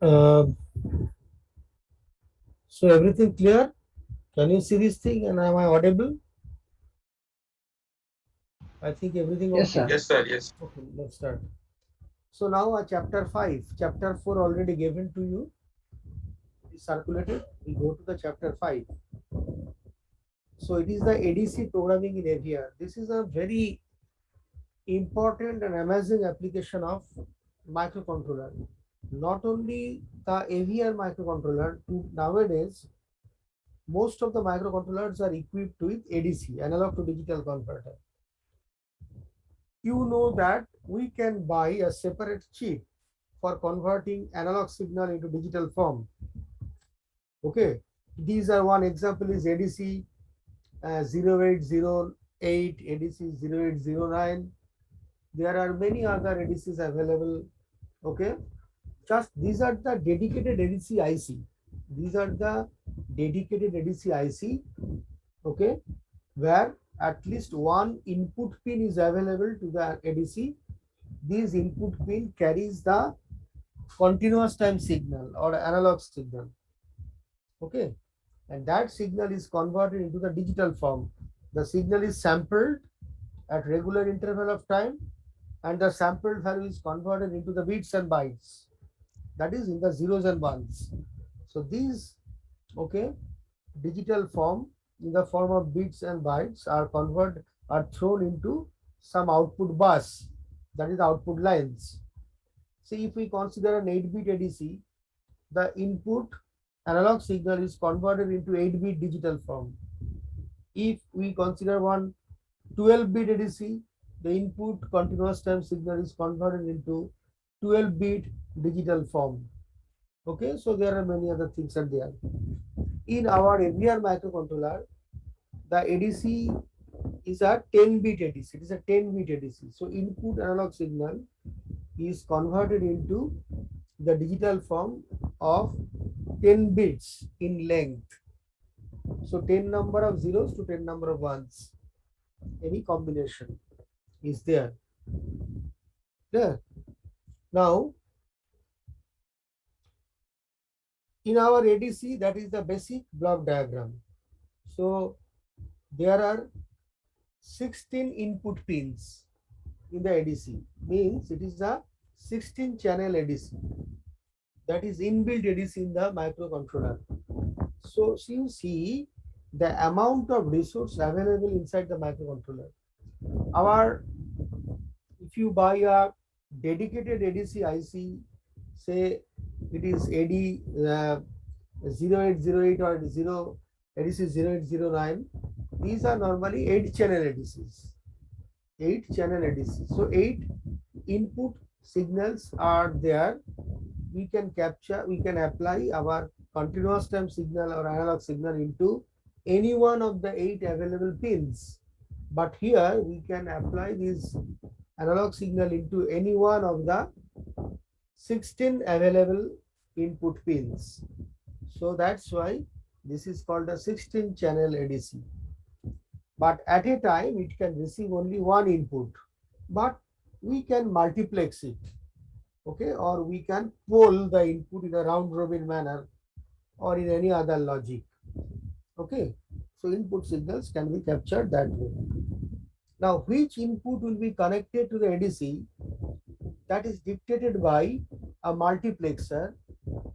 Uh, so everything clear? Can you see this thing and am I audible? I think everything Yes, okay. sir. Yes, sir. Yes. Okay, let's start. So now chapter 5. Chapter 4 already given to you. It is circulated. We go to the chapter 5. So it is the ADC programming in AVR. This is a very important and amazing application of microcontroller. Not only the AVR microcontroller, nowadays most of the microcontrollers are equipped with ADC, analog to digital converter. You know that we can buy a separate chip for converting analog signal into digital form. Okay, these are one example is ADC 0808, ADC 0809. There are many other ADCs available. Okay, just these are the dedicated ADC IC. These are the dedicated ADC IC. Okay, where at least one input pin is available to the ADC. This input pin carries the continuous time signal or analog signal. Okay, and that signal is converted into the digital form. The signal is sampled at regular interval of time, and the sampled value is converted into the bits and bytes. That is in the zeros and ones. So these, okay, digital form in the form of bits and bytes are thrown into some output bus, that is output lines. See, if we consider an 8-bit ADC, the input analog signal is converted into 8-bit digital form. If we consider one 12-bit ADC, the input continuous time signal is converted into 12-bit digital form. Okay, so there are many other things are there. In our AVR microcontroller, the ADC is a 10-bit ADC. It is a 10-bit ADC. So input analog signal is converted into the digital form of 10 bits in length. So 10 number of zeros to 10 number of ones. Any combination is there. There. Now, in our ADC, that is the basic block diagram. So there are 16 input pins in the ADC. Means it is a 16 channel ADC. That is inbuilt ADC in the microcontroller. So you see the amount of resource available inside the microcontroller. Our, if you buy a dedicated ADC IC, say it is AD 0808 or 0 ADC 0809, these are normally 8 channel ADCs. 8 channel ADCs. So 8 input signals are there. We can capture, we can apply our continuous time signal or analog signal into any one of the 8 available pins. But here we can apply this analog signal into any one of the 16 available input pins. So that's why this is called a 16 channel ADC. But at a time it can receive only one input, but we can multiplex it, okay, or we can poll the input in a round robin manner or in any other logic. Okay, so input signals can be captured that way. Now which input will be connected to the ADC, that is dictated by a multiplexer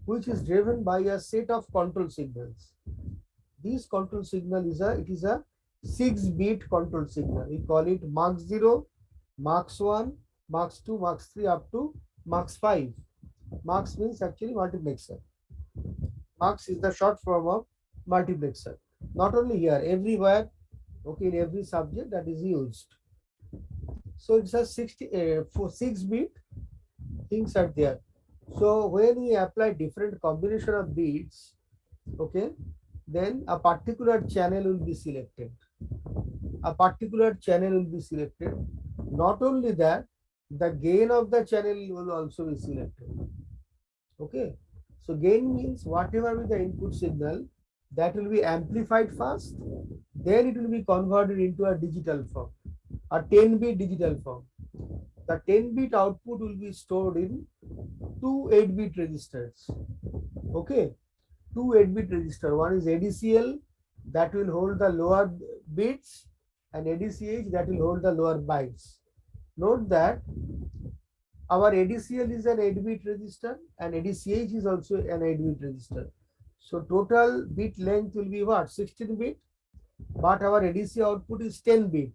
which is driven by a set of control signals. This control signal is a 6-bit control signal. We call it Mux 0, Mux 1, Mux 2, Mux 3 up to Mux 5. Mux means actually multiplexer. Mux is the short form of multiplexer. Not only here, everywhere, okay, in every subject that is used. So it's a 6-bit things are there. So when we apply different combination of bits, okay, then a particular channel will be selected. A particular channel will be selected. Not only that, the gain of the channel will also be selected. Okay, so gain means whatever with the input signal, that will be amplified first, then it will be converted into a digital form, a 10-bit digital form. The 10-bit output will be stored in two 8-bit registers. Okay, two 8-bit register. One is ADCL that will hold the lower bits and ADCH that will hold the lower bytes. Note that our ADCL is an 8-bit register and ADCH is also an 8-bit register. So total bit length will be what? 16-bit, but our ADC output is 10-bit.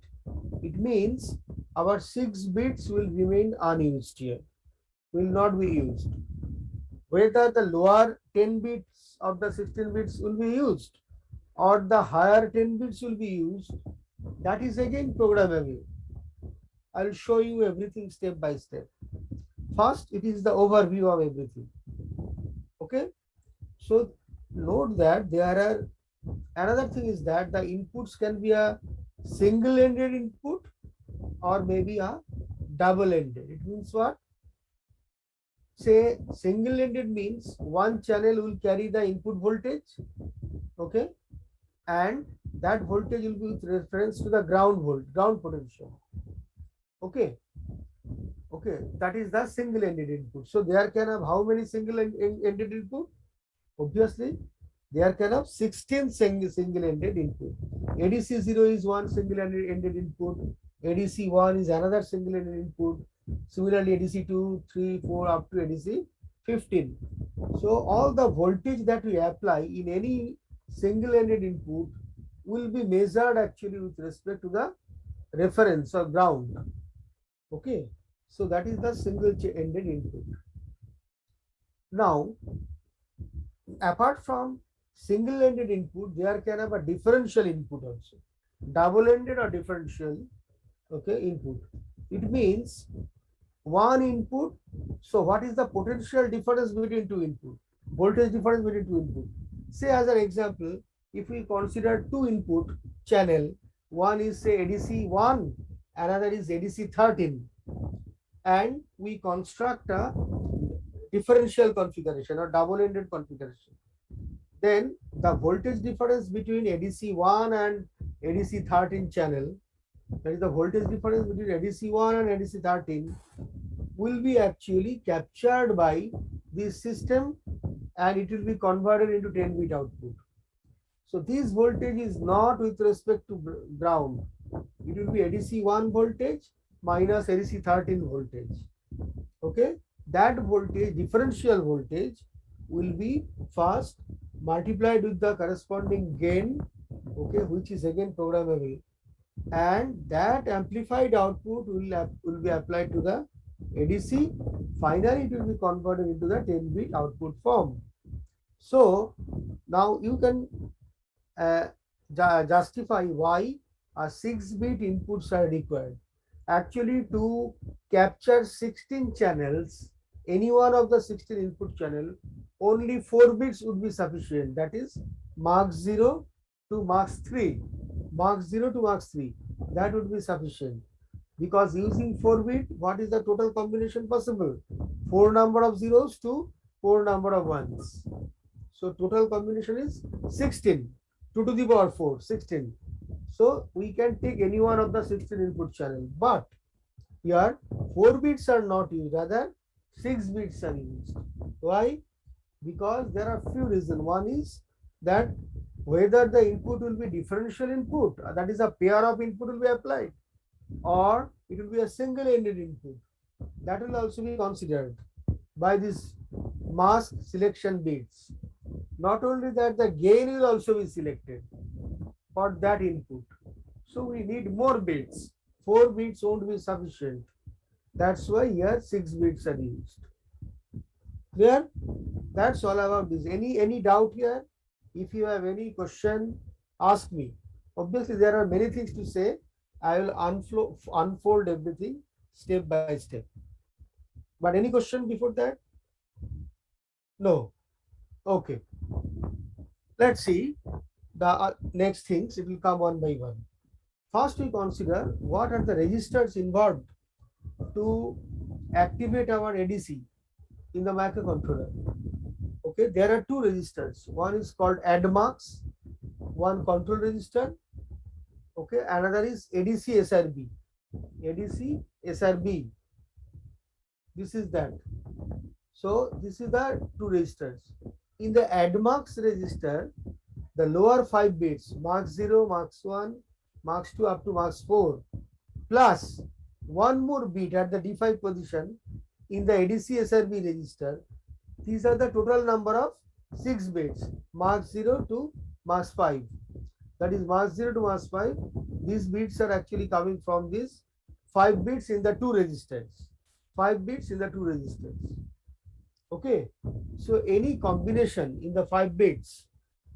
It means our 6 bits will remain unused here, will not be used. Whether the lower 10 bits of the 16 bits will be used or the higher 10 bits will be used, that is again programmable. I'll show you everything step by step. First, it is the overview of everything. Okay, so note that there are another thing is that the inputs can be a single-ended input or maybe a double-ended. It means what? Say single-ended means one channel will carry the input voltage, okay, and that voltage will be with reference to the ground potential. Okay, okay, that is the single-ended input. So there can have how many single-ended input? Obviously, there can have 16 single-ended input. ADC 0 is one single-ended input. ADC 1 is another single-ended input. Similarly, ADC 2, 3, 4 up to ADC 15. So all the voltage that we apply in any single-ended input will be measured actually with respect to the reference or ground. Okay, so that is the single-ended input. Now, apart from single-ended input, there can have a differential input also, double-ended or differential, okay, input. It means one input. So what is the potential difference between two input? Voltage difference between two input. Say as an example, if we consider two input channel, one is say ADC 1, another is ADC 13, and we construct a differential configuration or double-ended configuration, then the voltage difference between ADC 1 and ADC 13 channel, that is the voltage difference between ADC 1 and ADC 13, will be actually captured by this system and it will be converted into 10-bit output. So this voltage is not with respect to ground. It will be ADC 1 voltage minus ADC 13 voltage. Okay, that voltage, differential voltage, will be first multiplied with the corresponding gain, okay, which is again programmable, and that amplified output will be applied to the ADC. Finally, it will be converted into the 10-bit output form. So now you can justify why a 6-bit inputs are required. Actually, to capture 16 channels, any one of the 16 input channel, only 4 bits would be sufficient. That is Mach 0 to Mach 3. Mach 0 to Mach 3. That would be sufficient. Because using 4-bit, what is the total combination possible? 4 number of zeros to 4 number of ones. So total combination is 16. 2 to the power 4, 16. So we can take any one of the 16 input channel, but here 4 bits are not used, rather 6 bits are used. Why? Because there are few reasons. One is that whether the input will be differential input, that is a pair of input will be applied, or it will be a single-ended input. That will also be considered by this mask selection bits. Not only that, the gain will also be selected for that input. So we need more bits. 4 bits won't be sufficient. That's why here 6 bits are used. Clear? That's all about this. Any doubt here? If you have any question, ask me. Obviously, there are many things to say. I will unfold everything step by step. But any question before that? No. Okay. Let's see the next things. It will come one by one. First, we consider what are the registers involved to activate our ADC in the microcontroller. Okay, there are 2 registers. One is called ADMUX, one control register. Okay, another is ADC SRB. ADC SRB. This is that. So this is the two registers. In the ADMUX register, the lower 5 bits, marks 0, marks 1, marks 2 up to marks 4, plus one more bit at the D5 position in the ADC SRB register. These are the total number of 6 bits, marks 0 to marks 5. That is marks 0 to marks 5. These bits are actually coming from these 5 bits in the two registers. 5 bits in the two registers. Okay. So any combination in the 5 bits,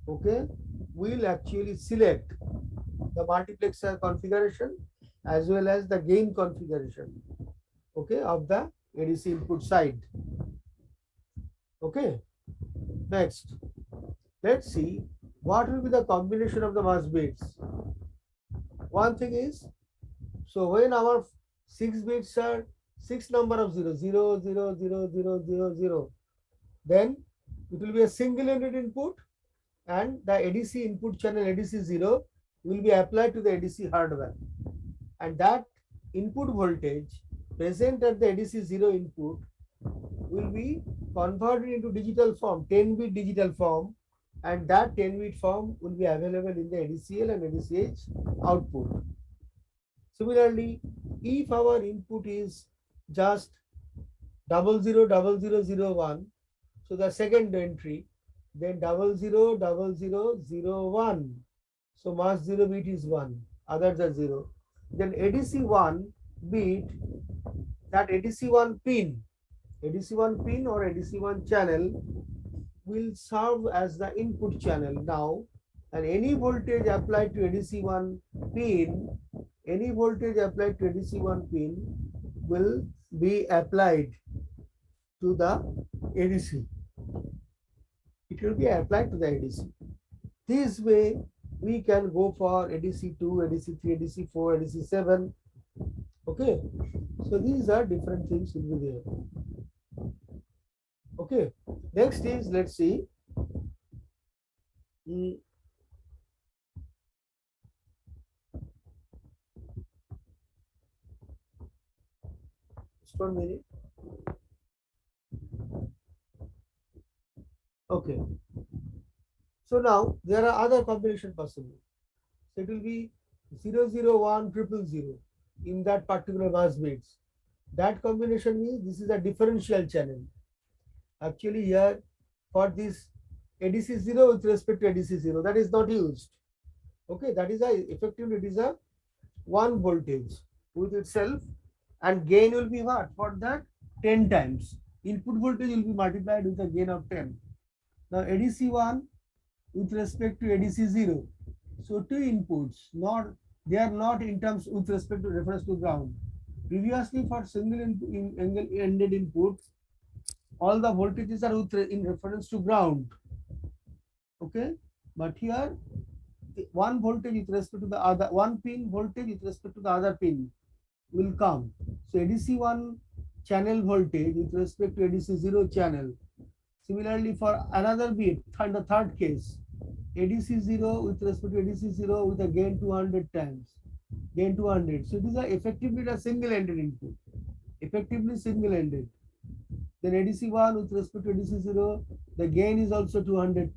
okay, will actually select the multiplexer configuration as well as the gain configuration, okay, of the ADC input side. Okay. Next, let's see what will be the combination of the mask bits. One thing is, so when our 6 bits are 6 number of 0, 0, 0, 0, 0, 0, 0, then it will be a single unit input, and the ADC input channel ADC 0 will be applied to the ADC hardware, and that input voltage present at the ADC 0 input will be converted into digital form, 10-bit digital form, and that 10-bit form will be available in the ADCL and ADCH output. Similarly, if our input is just 000001, so the second entry, then 000001. So mask 0 bit is 1, others are 0. Then ADC1 bit, that ADC1 pin, ADC1 pin or ADC1 channel will serve as the input channel now, and any voltage applied to ADC1 pin, any voltage applied to ADC1 pin will be applied to the ADC. It will be applied to the ADC. This way, we can go for ADC2, ADC3, ADC4, ADC7. Okay, so these are different things will be there. Okay, next is, let's see. Just 1 minute. Okay. So now there are other combination possible. So it will be 001 000 in that particular mask bits. That combination means this is a differential channel. Actually here for this ADC 0 with respect to ADC 0, that is not used. Okay, that is a effectively it is a 1 voltage with itself, and gain will be what? For that 10 times. Input voltage will be multiplied with a gain of 10. Now ADC 1 with respect to ADC 0. So two inputs, not they are not in terms with respect to reference to ground. Previously for single ended input, all the voltages are in reference to ground. Okay, but here one voltage with respect to the other, one pin voltage with respect to the other pin will come. So ADC1 channel voltage with respect to ADC0 channel. Similarly for another bit, in the third case, ADC0 with respect to ADC0 with a gain 200 times, gain 200. So these are effectively a single-ended input, effectively single-ended. Then ADC1 with respect to ADC0, the gain is also 200,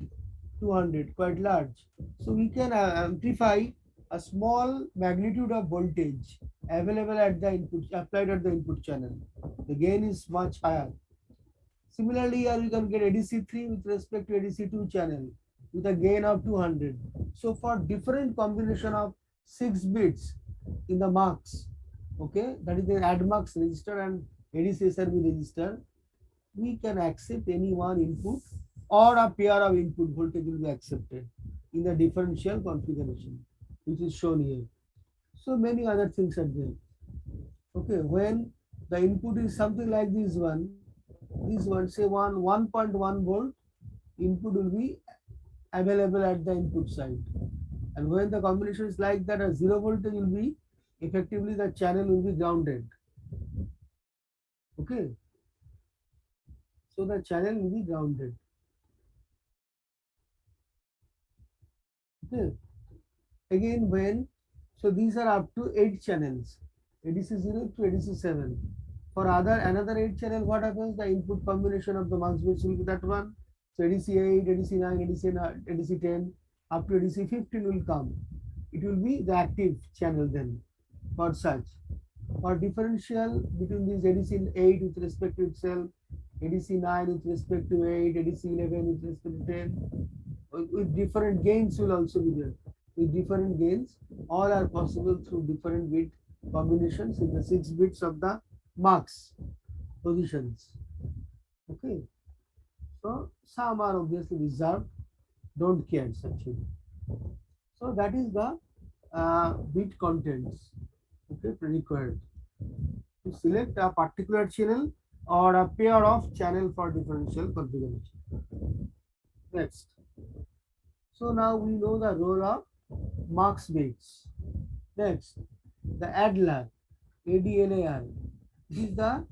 quite large. So we can amplify a small magnitude of voltage available at the input, applied at the input channel. The gain is much higher. Similarly, here you can get ADC3 with respect to ADC2 channel with a gain of 200. So for different combination of 6 bits in the marks, okay, that is the ADMUX register and ADC SRB register, we can accept any one input or a pair of input voltage will be accepted in the differential configuration, which is shown here. So many other things are there. Okay, when the input is something like this one, say 1.1 volt input will be available at the input side. And when the combination is like that, a 0 voltage will be effectively the channel will be grounded. Okay. So the channel will be grounded. Okay. Again, when, so these are up to 8 channels, ADC0 to ADC7. For another 8 channel, what happens? The input combination of the mux bits will be that one. So ADC 8, ADC 9, ADC 10, up to ADC 15 will come. It will be the active channel then for such. For differential between these ADC 8 with respect to itself, ADC 9 with respect to 8, ADC 11 with respect to 10, with different gains will also be there. With different gains, all are possible through different bit combinations in the 6 bits of the mux positions. Okay, so some are obviously reserved, don't care actually. So that is the bit contents. Okay, required to select a particular channel or a pair of channel for differential configuration. Next, so now we know the role of mux bits. Next, the ADLAR, ADLAR. This is the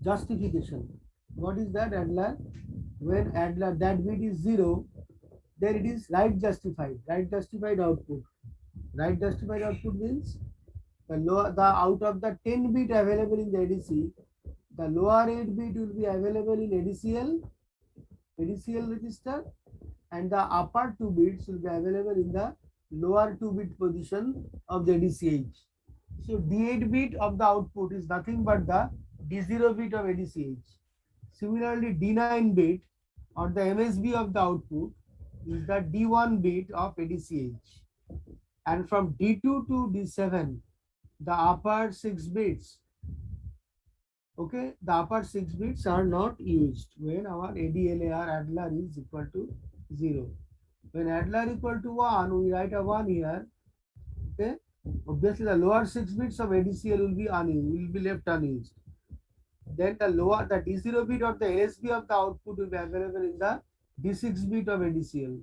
justification. What is that ADLAR? When ADLAR that bit is 0, then it is right justified output. Right justified output means the out of the 10 bit available in the ADC, the lower 8 bit will be available in ADCL register, and the upper 2 bits will be available in the lower 2 bit position of the ADCH. So D8 bit of the output is nothing but the D0 bit of ADCH. Similarly, D9 bit or the MSB of the output is the D1 bit of ADCH. And from D2 to D7, the upper 6 bits, okay, the upper 6 bits are not used when our ADLAR is equal to 0. When ADLAR equal to 1, we write a 1 here. Okay, obviously the lower 6 bits of ADCL will be unused, will be left unused. Then the D0 bit or the LSB of the output will be available in the D6 bit of ADCL.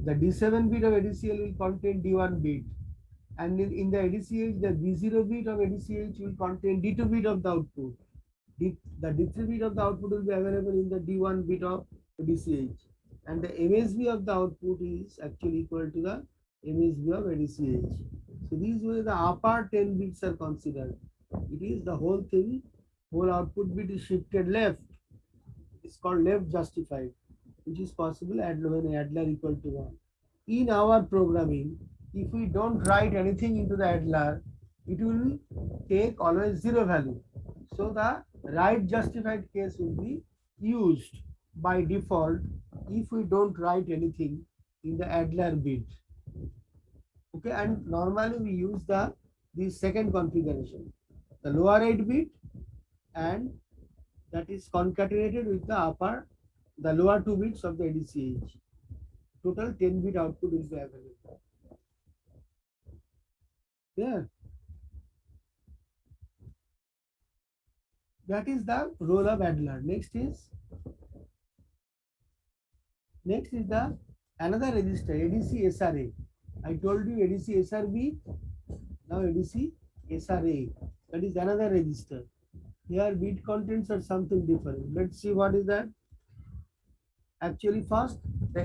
The D7 bit of ADCL will contain D1 bit, and in the ADCH, the D0 bit of ADCH will contain D2 bit of the output. The D3 bit of the output will be available in the D1 bit of ADCH, and the MSB of the output is actually equal to the MSB of ADCH. So these way the upper 10 bits are considered. It is the whole thing, whole output bit is shifted left. It's called left justified, which is possible when ADLAR equal to 1. In our programming, if we don't write anything into the ADLAR, it will take always 0 value. So the right justified case will be used by default if we don't write anything in the ADLAR bit. Okay, and normally we use the second configuration, the lower 8 bit, and that is concatenated with the lower 2 bits of the ADCH. Total 10 bit output is available. Yeah. That is the role of ADLAR. Next is the another register, ADC SRA. I told you ADC SRB, now ADC SRA. That is another register. Here bit contents are something different. Let's see what is that. Actually, first the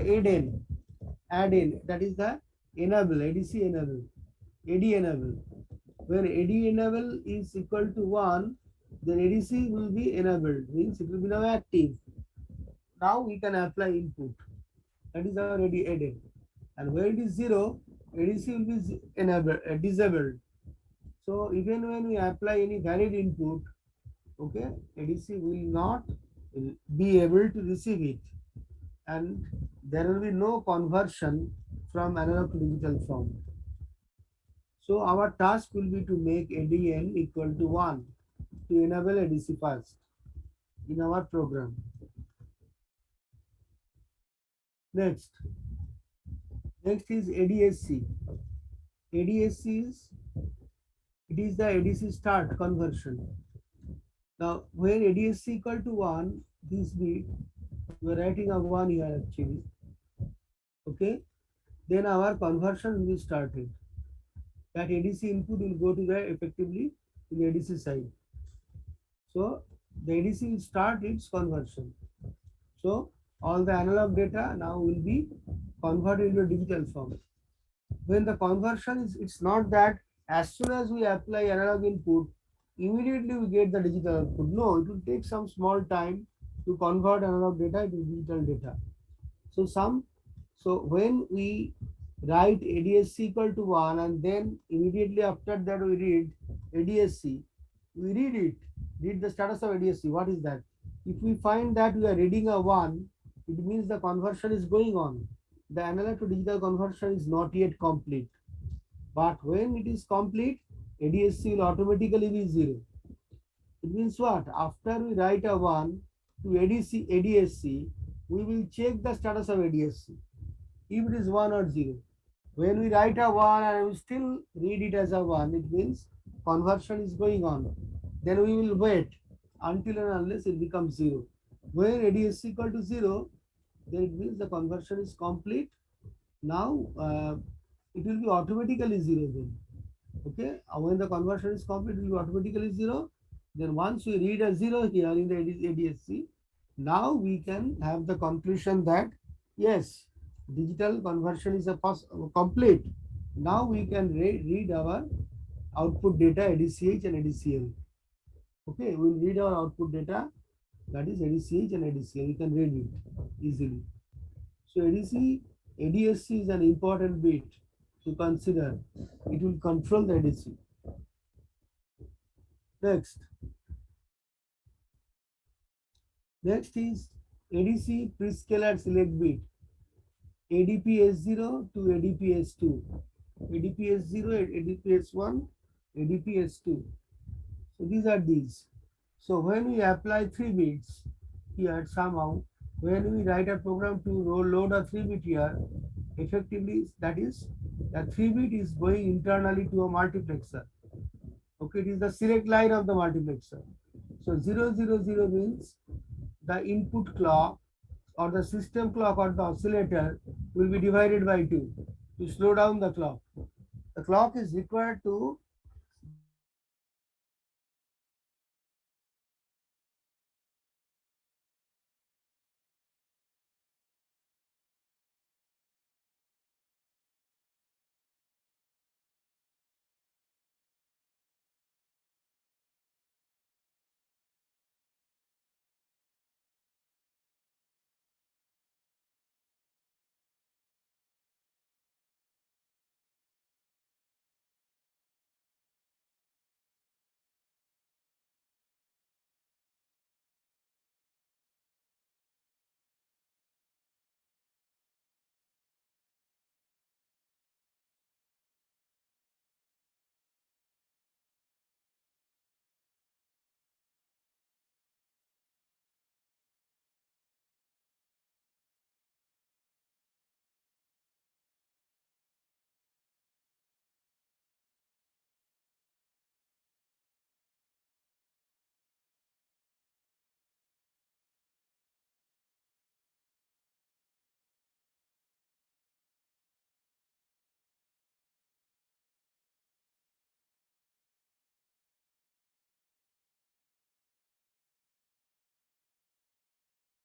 add-in, that is the enable, ADC enable, AD enable. When AD enable is equal to 1, then ADC will be enabled, means it will be now active. Now we can apply input. That is our add-in. And when it is 0, ADC will be disabled. So even when we apply any valid input, okay, ADC will not be able to receive it, and there will be no conversion from analog to digital form. So our task will be to make ADN equal to 1 to enable ADC first in our program. Next is ADSC. ADSC is the ADC start conversion. Now when ADSC equal to 1, this bit, we are writing a 1 here actually. Okay, then our conversion will be started. That ADC input will go to the effectively in the ADC side. So the ADC will start its conversion. So all the analog data now will be converted into digital form. When the conversion is, it's not that as soon as we apply analog input, immediately we get the digital output. No, it will take some small time to convert analog data to digital data. So when we write ADSC equal to 1 and then immediately after that we read ADSC, we read the status of ADSC. What is that? If we find that we are reading a 1, it means the conversion is going on. The analog to digital conversion is not yet complete. But when it is complete, ADSC will automatically be 0. It means what? After we write a 1 to ADSC, we will check the status of ADSC. If it is 1 or 0. When we write a 1 and we still read it as a 1, it means conversion is going on. Then we will wait until and unless it becomes 0. When ADSC equal to 0, then it means the conversion is complete. Now it will be automatically 0 then. Okay, when the conversion is complete, it will be automatically 0. Then once we read a 0 here in the ADSC, now we can have the conclusion that yes, digital conversion is complete. Now we can read our output data ADCH and ADCL. Okay, we'll read our output data, that is ADCH and ADCL. We can read it easily. So ADSC is an important bit to consider. It will control the ADC. Next is ADC prescaler select bit. ADP-S0 to ADP-S2. ADP-S0, ADP-S1, ADP-S2. So these. So when we apply 3 bits here somehow, when we write a program to load a 3 bit here, effectively that is the 3 bit is going internally to a multiplexer. Okay, it is the select line of the multiplexer. So 000 means the input clock or the system clock or the oscillator will be divided by 2 to slow down the clock. The clock is required to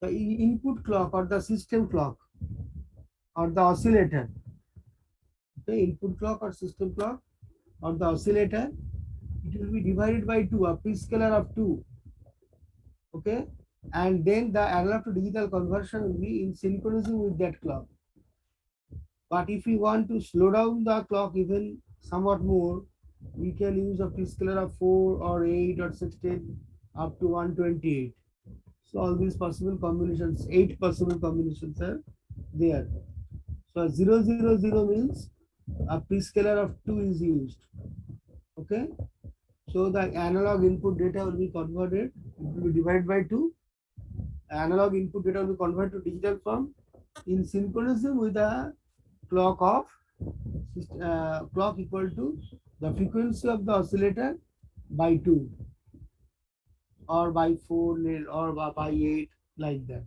the input clock or the system clock or the oscillator. The input clock or system clock or the oscillator, it will be divided by 2, a prescaler of 2. Okay, and then the analog to digital conversion will be in synchronism with that clock. But if we want to slow down the clock even somewhat more, we can use a prescaler of 4 or 8 or 16 up to 128. So all these possible combinations, 8 possible combinations are there. So 000 means a prescaler of 2 is used. Okay. So the analog input data will be converted, it will be divided by 2. Analog input data will be converted to digital form in synchronism with the clock of clock equal to the frequency of the oscillator by 2 or by 4 or by 8, like that.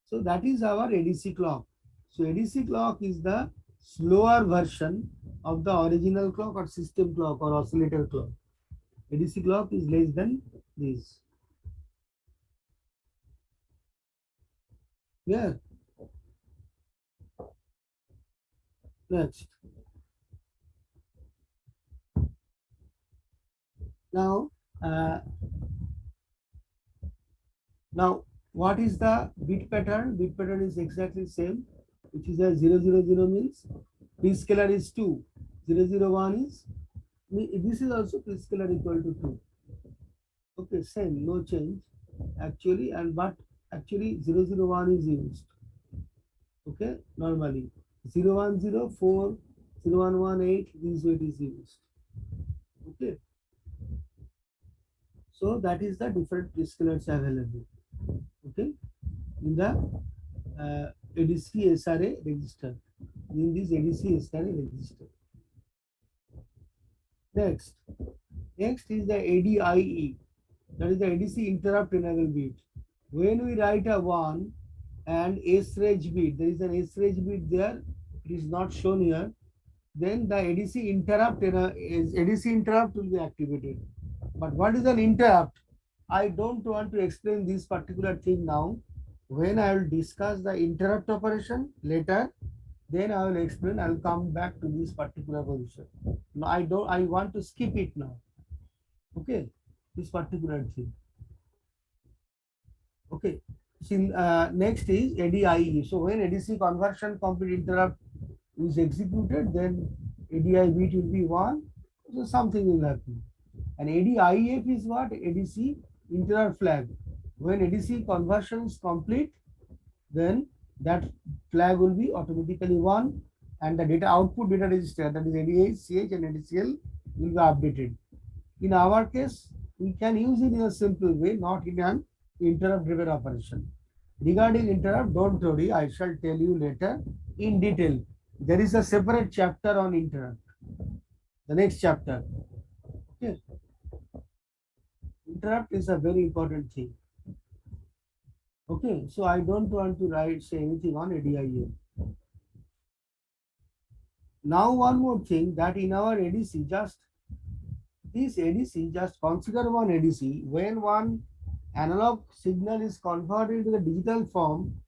So that is our ADC clock. So ADC clock is the slower version of the original clock or system clock or oscillator clock. ADC clock is less than this. Yeah. Next. Now Uh, Now, what is the bit pattern? Bit pattern is exactly same, which is a 000 means prescaler is 2, 001 is, this is also prescaler equal to 2. Okay, same, no change actually, and but actually 001 is used. Okay, normally 0104, 0118, this way it is used. Okay, so that is the different prescalers available. Okay, in the ADC SRA register. In this ADC SRA register. Next, next is the ADIE. That is the ADC interrupt enable bit. When we write a 1 and SREG bit, there is an SREG bit there. It is not shown here. Then the ADC interrupt ADC interrupt will be activated. But what is an interrupt? I don't want to explain this particular thing now. When I will discuss the interrupt operation later, then I will explain. I will come back to this particular position. No, I want to skip it now. Okay, this particular thing. Okay. So, next is ADIE. So when ADC conversion complete interrupt is executed, then ADI bit will be 1. So something will happen. And ADIF is what? ADC interrupt flag. When ADC conversion is complete, then that flag will be automatically 1, and the data output data register, that is ADH, CH and ADCL, will be updated. In our case, we can use it in a simple way, not in an interrupt driven operation. Regarding interrupt, don't worry, I shall tell you later in detail. There is a separate chapter on interrupt. The next chapter. Okay. Interrupt is a very important thing. Okay, so I don't want to say anything on ADIA. Now one more thing, that in our ADC, this ADC, just consider one ADC. When one analog signal is converted to the digital form,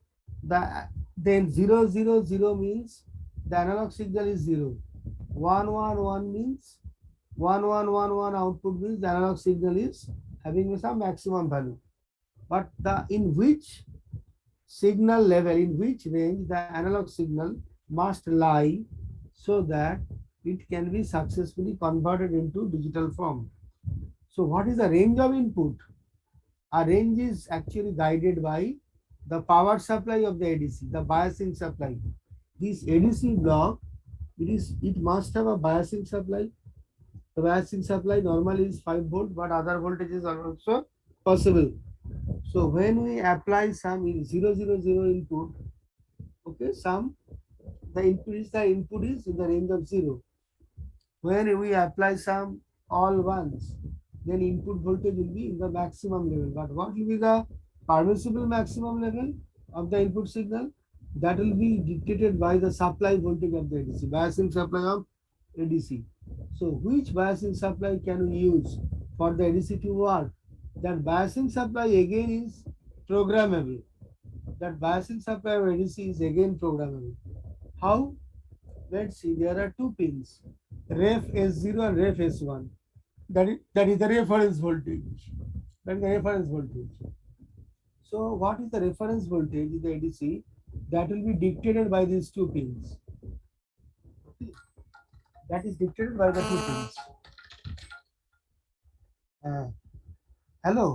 then 000 means the analog signal is 0. 111 means 1111 output means the analog signal is having some maximum value. But in which signal level, in which range the analog signal must lie so that it can be successfully converted into digital form. So what is the range of input? A range is actually guided by the power supply of the ADC, the biasing supply. This ADC block, it must have a biasing supply. The biasing supply normally is 5 volt, but other voltages are also possible. So when we apply some 000 input, okay, the input is in the range of 0. When we apply some all ones, then input voltage will be in the maximum level. But what will be the permissible maximum level of the input signal? That will be dictated by the supply voltage of the ADC, biasing supply of ADC. So which biasing supply can we use for the ADC to work? That biasing supply again is programmable. That biasing supply of ADC is again programmable. How? Let's see, there are two pins, ref S0 and ref S1. That is the reference voltage. That is the reference voltage. So what is the reference voltage in the ADC? That will be dictated by these two pins. Okay. That is dictated by the two pins. Hello,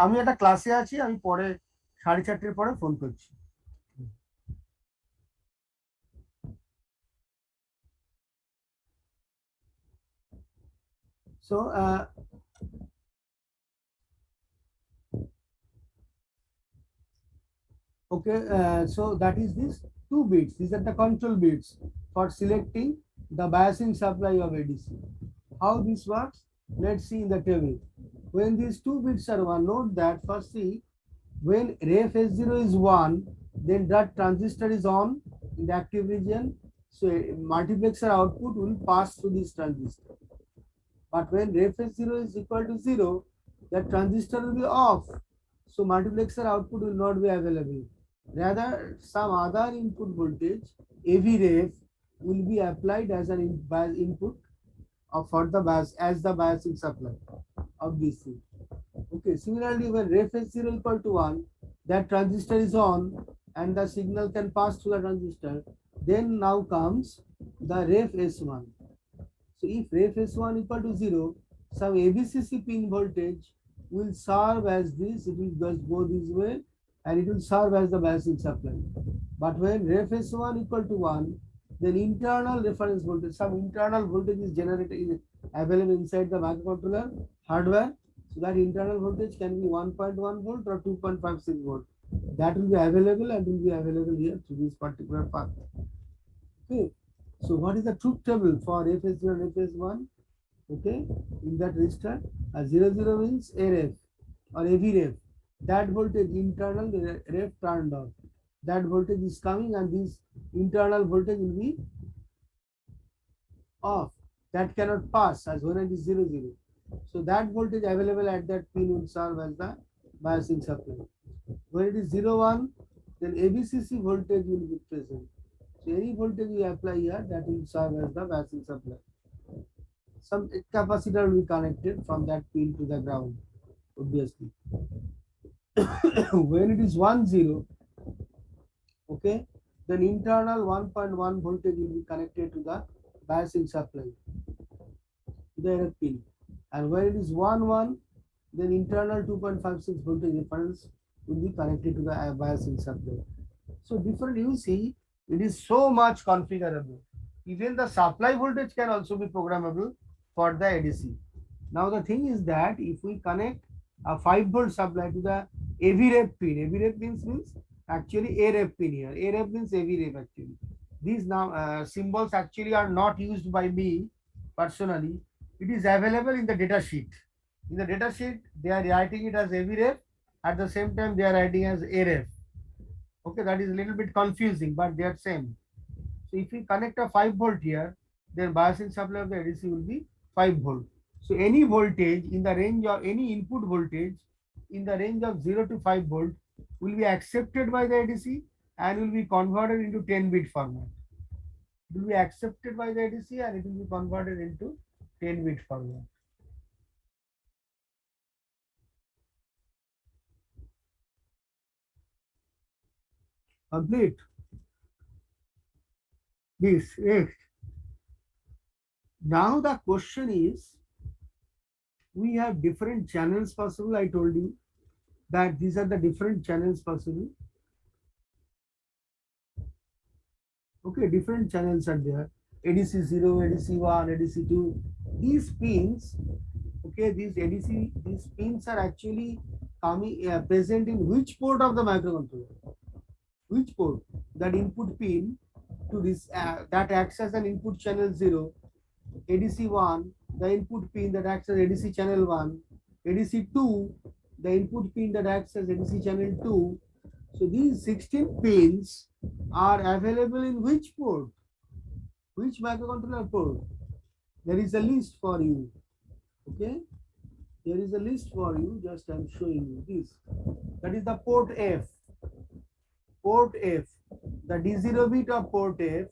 আমি একটা ক্লাসে আছি, আমি পরে 4:30 পরে phone করছি। So okay, so that is this 2 bits. These are the control bits for selecting the biasing supply of ADC. How this works? Let's see in the table. When these 2 bits are 1, note that firstly, when ref S0 is 1, then that transistor is on in the active region. So multiplexer output will pass through this transistor. But when ref S0 is equal to 0, that transistor will be off. So multiplexer output will not be available. Rather, some other input voltage, AV ref, will be applied as an input for the bias as the biasing supply of this thing. Okay, similarly, when ref S0 equal to 1, that transistor is on and the signal can pass through the transistor. Then now comes the ref S1. So if ref S1 equal to 0, some ABCC pin voltage will serve as this, it will just go this way and it will serve as the biasing supply. But when ref S1 equal to 1, then internal reference voltage, some internal voltage is generated, available inside the microcontroller hardware. So that internal voltage can be 1.1 volt or 2.56 volt. That will be available and will be available here through this particular path. Okay. So what is the truth table for FS0 and FS1? Okay. In that register, 00 means ARF or AV ref. That voltage internal ref turned off. That voltage is coming and this internal voltage will be off. That cannot pass as when it is 00. So that voltage available at that pin will serve as the biasing supply. When it is 01, then ABCC voltage will be present. So any voltage you apply here, that will serve as the biasing supply. Some capacitor will be connected from that pin to the ground, obviously. When it is 10, okay, then internal 1.1 voltage will be connected to the biasing supply, to the RF pin. And when it is 11, then internal 2.56 voltage reference will be connected to the biasing supply. So different, you see, it is so much configurable. Even the supply voltage can also be programmable for the ADC. Now the thing is that if we connect a 5-volt supply to the AV ref pin, AV ref means actually A ref pin here. A ref means AV ref actually. These now symbols actually are not used by me personally. It is available in the data sheet. In the data sheet, they are writing it as AV ref. At the same time, they are writing as A ref. Okay, that is a little bit confusing, but they are same. So if we connect a 5-volt here, then biasing supply of the ADC will be 5-volt. So any voltage in the range of any input voltage in the range of 0 to 5-volt will be accepted by the ADC and will be converted into 10-bit format. It will be accepted by the ADC and it will be converted into 10-bit format. Complete. This next. Now the question is, we have different channels possible. I told you that these are the different channels possible. Okay, different channels are there. ADC 0, ADC 1, ADC 2. These pins, okay, these pins are actually coming present in which port of the microcontroller? Which port? That input pin to this that acts as an input channel 0. ADC 1, the input pin that acts as ADC channel 1. ADC 2, the input pin that acts as ADC channel 2. So these 16 pins are available in which port? Which microcontroller port? There is a list for you. Okay? There is a list for you. Just I'm showing you this. That is the port F. Port F. The D0 bit of port F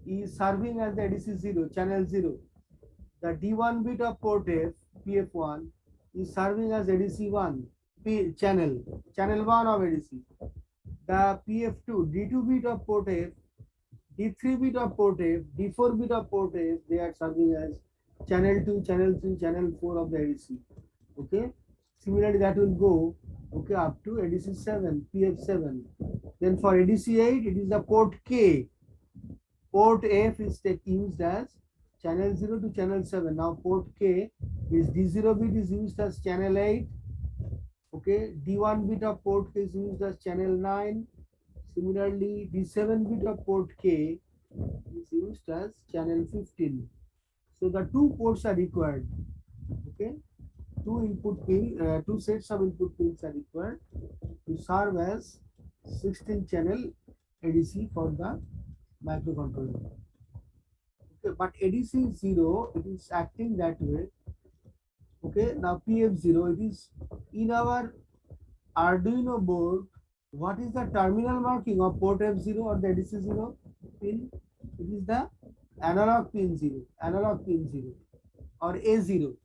is serving as the ADC 0, channel 0. The D1 bit of port F, PF1, is serving as ADC 1, channel 1 of ADC. The PF2, D2 bit of port F, D3 bit of port F, D4 bit of port F, they are serving as channel 2, channel 3, channel 4 of the ADC. Okay. Similarly, that will go okay up to ADC 7, PF7. Then for ADC 8, it is the port K. Port F is used as channel 0 to channel 7. Now port K is D0 bit is used as channel 8. Okay, D1 bit of port K is used as channel 9. Similarly, D7 bit of port K is used as channel 15. So the two ports are required. Okay, two sets of input pins are required to serve as 16 channel ADC for the microcontroller. Okay, but ADC 0, it is acting that way. Okay, now PF0, it is in our Arduino board. What is the terminal marking of port F0 or the ADC 0 pin? It is the analog pin 0. Analog pin 0. or A0.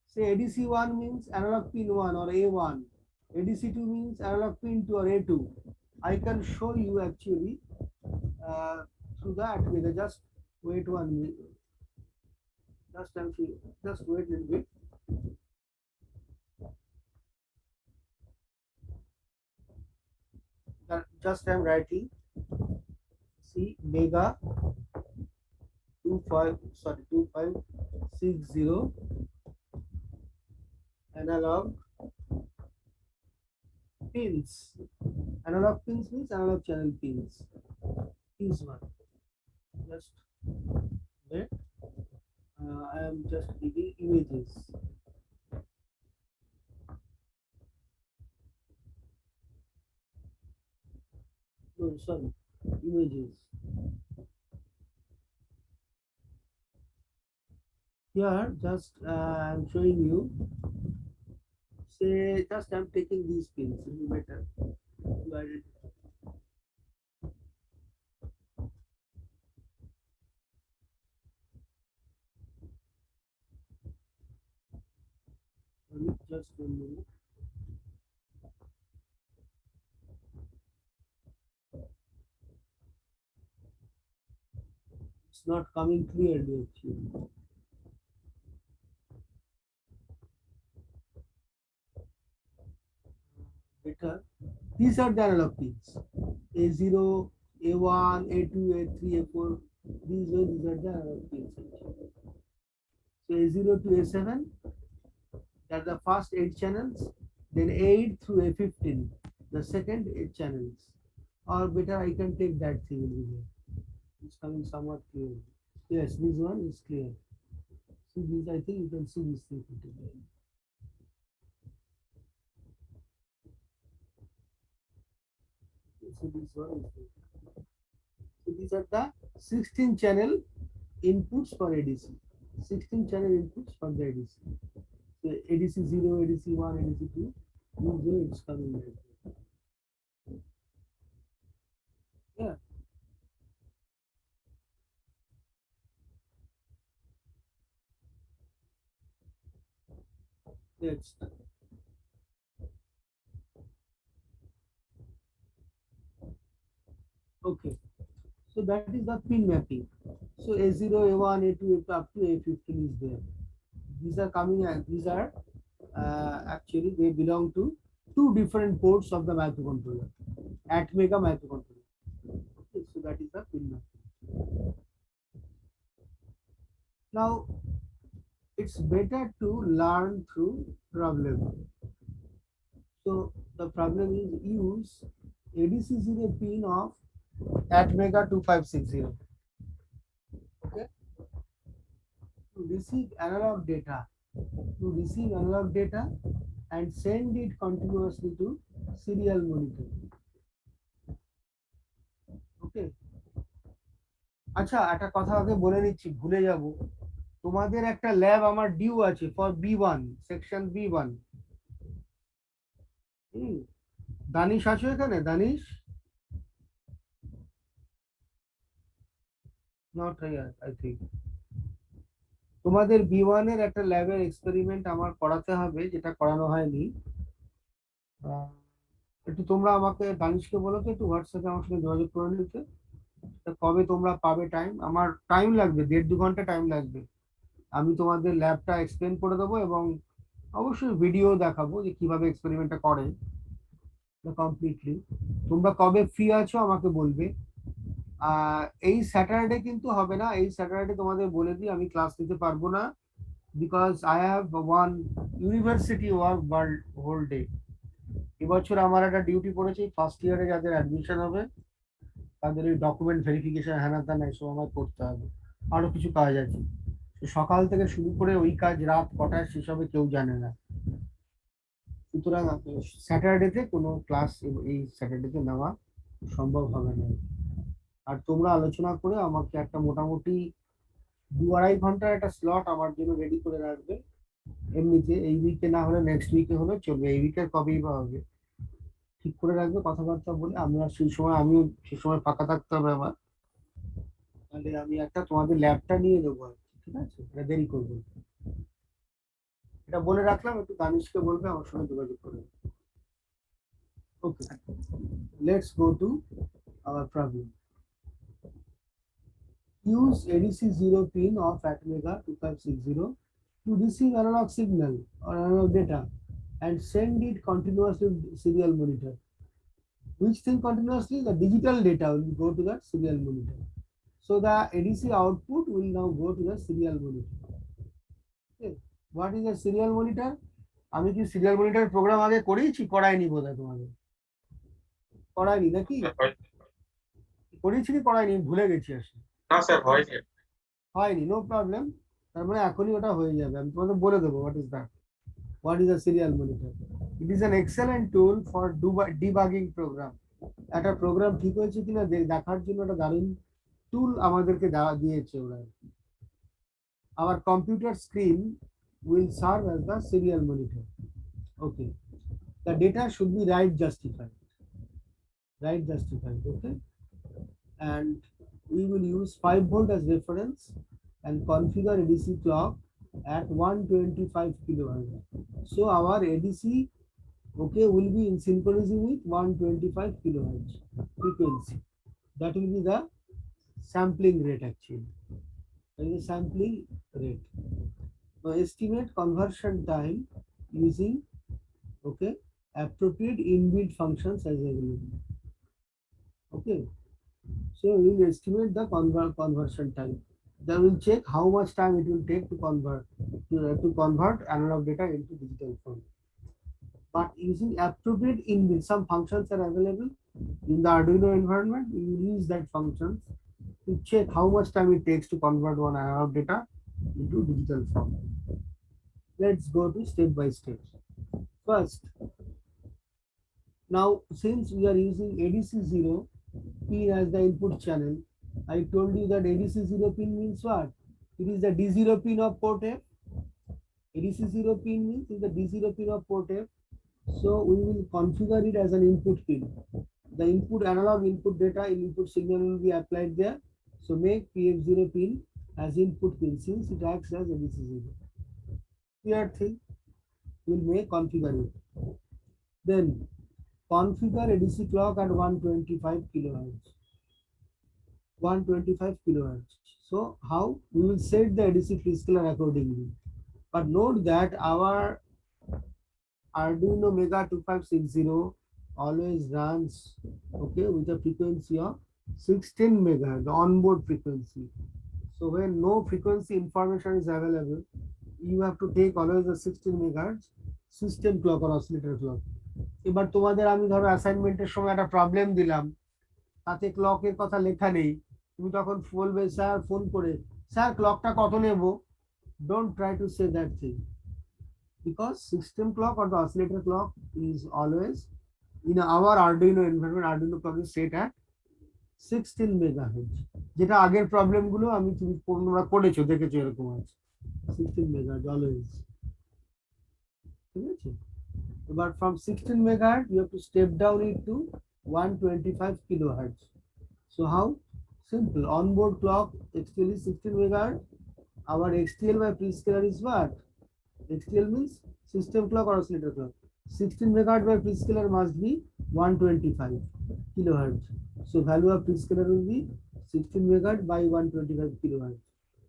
Say ADC1 means analog pin 1 or A1. ADC2 means analog pin 2 or A2. I can show you actually through that. Just wait 1 minute. Just wait a little bit. Just I'm writing. See mega 2560 analog pins. Analog pins means analog channel pins. This one. Just wait. I am just giving images. No, sorry, images. Here, just I'm showing you. Say, just I'm taking these pins. It will be better. Just 1 minute. It's not coming clearly actually. Better. These are the analog pins. A0, A1, A2, A3, A4. These are the analog pins. So A0 to A7, that's the first 8 channels. Then 8 through A15, the second 8 channels. Or better, I can take that thing over here. It's coming somewhat clear. Yes, this one is clear. See this, I think you can see this thing. So this one is there. So these are the 16 channel inputs for ADC. 16 channel inputs for the ADC. So ADC 0, ADC 1, ADC 2. Usually it's coming like that. Yeah. Next. Okay. So that is the pin mapping. So A0, A1, A2, A2 up to A15 is there. These are coming and these are actually they belong to two different ports of the microcontroller, Atmega microcontroller. Okay, so that is the pin mapping. Now it's better to learn through problem. So the problem is use ADC0 pin of Atmega 2560. Okay, to receive analog data and send it continuously to serial monitor. ওকে, আচ্ছা একটা কথা আগে বলে নিচ্ছি, ভুলে যাব। তোমাদের একটা ল্যাব আমার ডিউ আছে for B1 section B1। Danish আছো এখানে? Danish? Not here I think. তোমাদের B1 এর একটা ল্যাবের এক্সপেরিমেন্ট আমার করাতে হবে, যেটা করানো হয়নি। একটু তোমরা আমাকে দানিশকে বলো তো একটু হোয়াটসঅ্যাপে আমার সঙ্গে যোগাযোগ করে নিতে। কবে তোমরা পাবে টাইম? আমার টাইম লাগবে, 1.5-2 ঘন্টা টাইম লাগবে। আমি তোমাদের ল্যাবটা এক্সপ্লেন করে দেবো এবং অবশ্যই ভিডিও দেখাবো যে কিভাবে এক্সপেরিমেন্টটা করে কমপ্লিটলি। তোমরা কবে ফ্রি আছো আমাকে বলবে। এই স্যাটারডে কিন্তু হবে না, এই স্যাটারডে তোমাদের বলে দিই আমি ক্লাস নিতে পারবো না, because I have one university work whole day. এবছর আমার একটা ডিউটি পড়েছে ফার্স্ট ইয়ারে যাদের অ্যাডমিশন হবে তাদের ওই ডকুমেন্ট ভেরিফিকেশন হ্যানা ত্যানা এসব আমার করতে হবে, আরো কিছু কাজ আছে। সকাল থেকে শুরু করে ওই কাজ রাত কটায় সেসবে কেউ জানে না। সুতরাং স্যাটারডেতে কোনো ক্লাস এই স্যাটারডেতে নেওয়া সম্ভব হবে না। আর তোমরা আলোচনা করে আমাকে একটা মোটামুটি 2-2.5 ঘন্টার একটা স্লট আমার জন্য রেডি করে রাখবে। এমনিতে এই উইকে না হলে নেক্সট উইকে হলে চলবে, এই উইকের কবেই বা হবে ঠিক করে রাখবে, কথাবার্তা বলে আমরা সেই সময়, আমিও সেই সময় ফাঁকা থাকতে হবে আমার। তাহলে আমি একটা তোমাদের ল্যাবটা নিয়ে দেবো আর কি। ঠিক আছে, এটা দেরি করবেন। এটা বলে রাখলাম, একটু দানিশকে বলবে আমার সঙ্গে যোগাযোগ করবে। Okay, let's go to our problem. Use ADC 0 pin of ATmega 2560 to receive analog signal or analog data and send it continuously to serial monitor. Which thing continuously? The digital data will go to the serial monitor. So the ADC output will now go to the serial monitor. Okay. What is a serial monitor? আমি কি serial monitor programme আগে করেইছি? করাইনি বোধহয় তোমাদের, করাইনি নাকি? করেছি কি করাইনি ভুলে গেছি আসলে। না স্যার হয়নি। হয়নি, নো প্রবলেম। তার মানে এখনই ওটা হয়ে যাবে, আমি তোমাদের বলে দেবো what is that. What is a serial monitor? It is an excellent tool for debugging program. একটা প্রোগ্রাম ঠিক হয়েছে কিনা দেখার জন্য একটা দারুণ টুল আমাদেরকে দিয়েছে ওরা। Our computer screen will serve as the serial monitor. Okay. The data should be write justified. Write justified. Okay. And we will use 5 volt as reference and configure ADC clock at 125 kilohertz. So our ADC, okay, will be in synchronism with 125 kilohertz frequency. That will be the sampling rate actually. That is the sampling rate. Now estimate conversion time using, okay, appropriate inbuilt functions as available. Okay. So we will estimate the conversion time. Then we'll check how much time it will take to convert analog data into digital form. But using appropriate inbuilt, some functions are available in the Arduino environment. We will use that functions to check how much time it takes to convert one analog data into digital form. Let's go to step by step. First, now since we are using ADC 0 pin as the input channel, I told you that ADC 0 pin means what? It is the D0 pin of port F. ADC 0 pin means is the D0 pin of port F. So we will configure it as an input pin. The input analog input data in input signal will be applied there. So make PF0 pin as input pin since it acts as ADC 0. Clear thing? We'll make configure it. Then configure ADC clock at 125 kilohertz. 125 kilohertz. So how? We will set the ADC prescaler accordingly. But note that our Arduino Mega 2560 always runs, okay, with a frequency of 16 megahertz, the onboard frequency. So when no frequency information is available, you have to take always a 16 megahertz system clock or oscillator clock. এবার তোমাদের আমি ধরো অ্যাসাইনমেন্টের সময় একটা problem দিলাম, তাতে ক্লকের কথা লেখা নেই, তুমি তখন বলবে স্যার ফোন করে, স্যার ক্লকটা কত নেব? Don't try to say that thing, because system clock or the oscillator clock is always in our Arduino environment. Arduino clock is set at 16 megahertz. যেটা আগের প্রবলেম গুলো আমি তোমরা করেছো, দেখেছো এরকম আছে 16 megahertz always. ঠিক আছে? But from 16 megahertz you have to step down it to 125 kilohertz. So how? Simple. Onboard clock XTL is 16 megahertz. Our XTL by prescaler is what? XTL means system clock or oscillator clock. 16 megahertz by prescaler must be 125 kilohertz. So value of prescaler will be 16 megahertz by 125 kilohertz,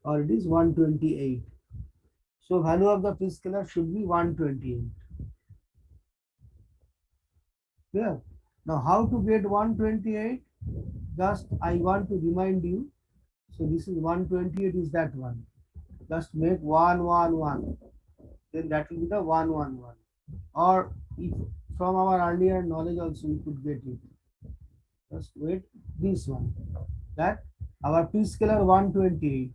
or it is 128. So value of the prescaler should be 128. Clear? Now how to get 128? Just I want to remind you. So this is 128 is that one. Just make 111. Then that will be the 111. Or if from our earlier knowledge also we could get it. Just wait, this one. That our prescaler 128.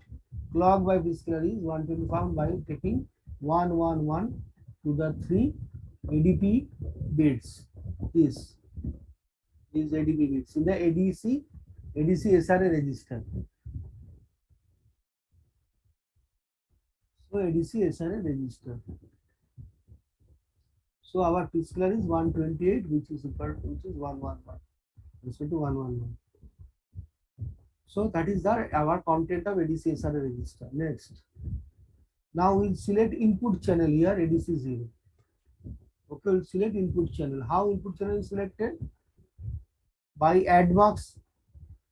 Clock by prescaler is 120 found by taking 111 to the 3 ADP bits. This is ADP bits in the ADC SRA register. So ADC SRA register. So our prescaler is 128, which is 111. Respect to 111. So that is our content of ADC SRA register. Next, now we'll select input channel here, ADC 0. Okay, we'll select input channel. How input channel is selected? By ADMUX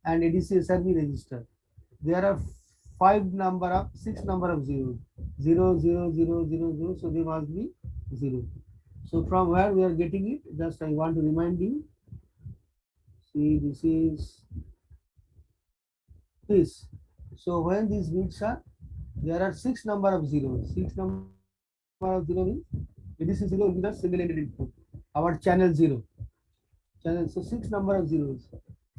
and ADC SRB register. There are six number of zeros. 0, 0, 0, 0, 0. So they must be 0. So from where we are getting it, just I want to remind you. See, this is this. So when these bits are, there are six number of zeros. Six number of zero means ADC 0 will be the single-ended input. Our channel 0. Channel, so six number of zeros.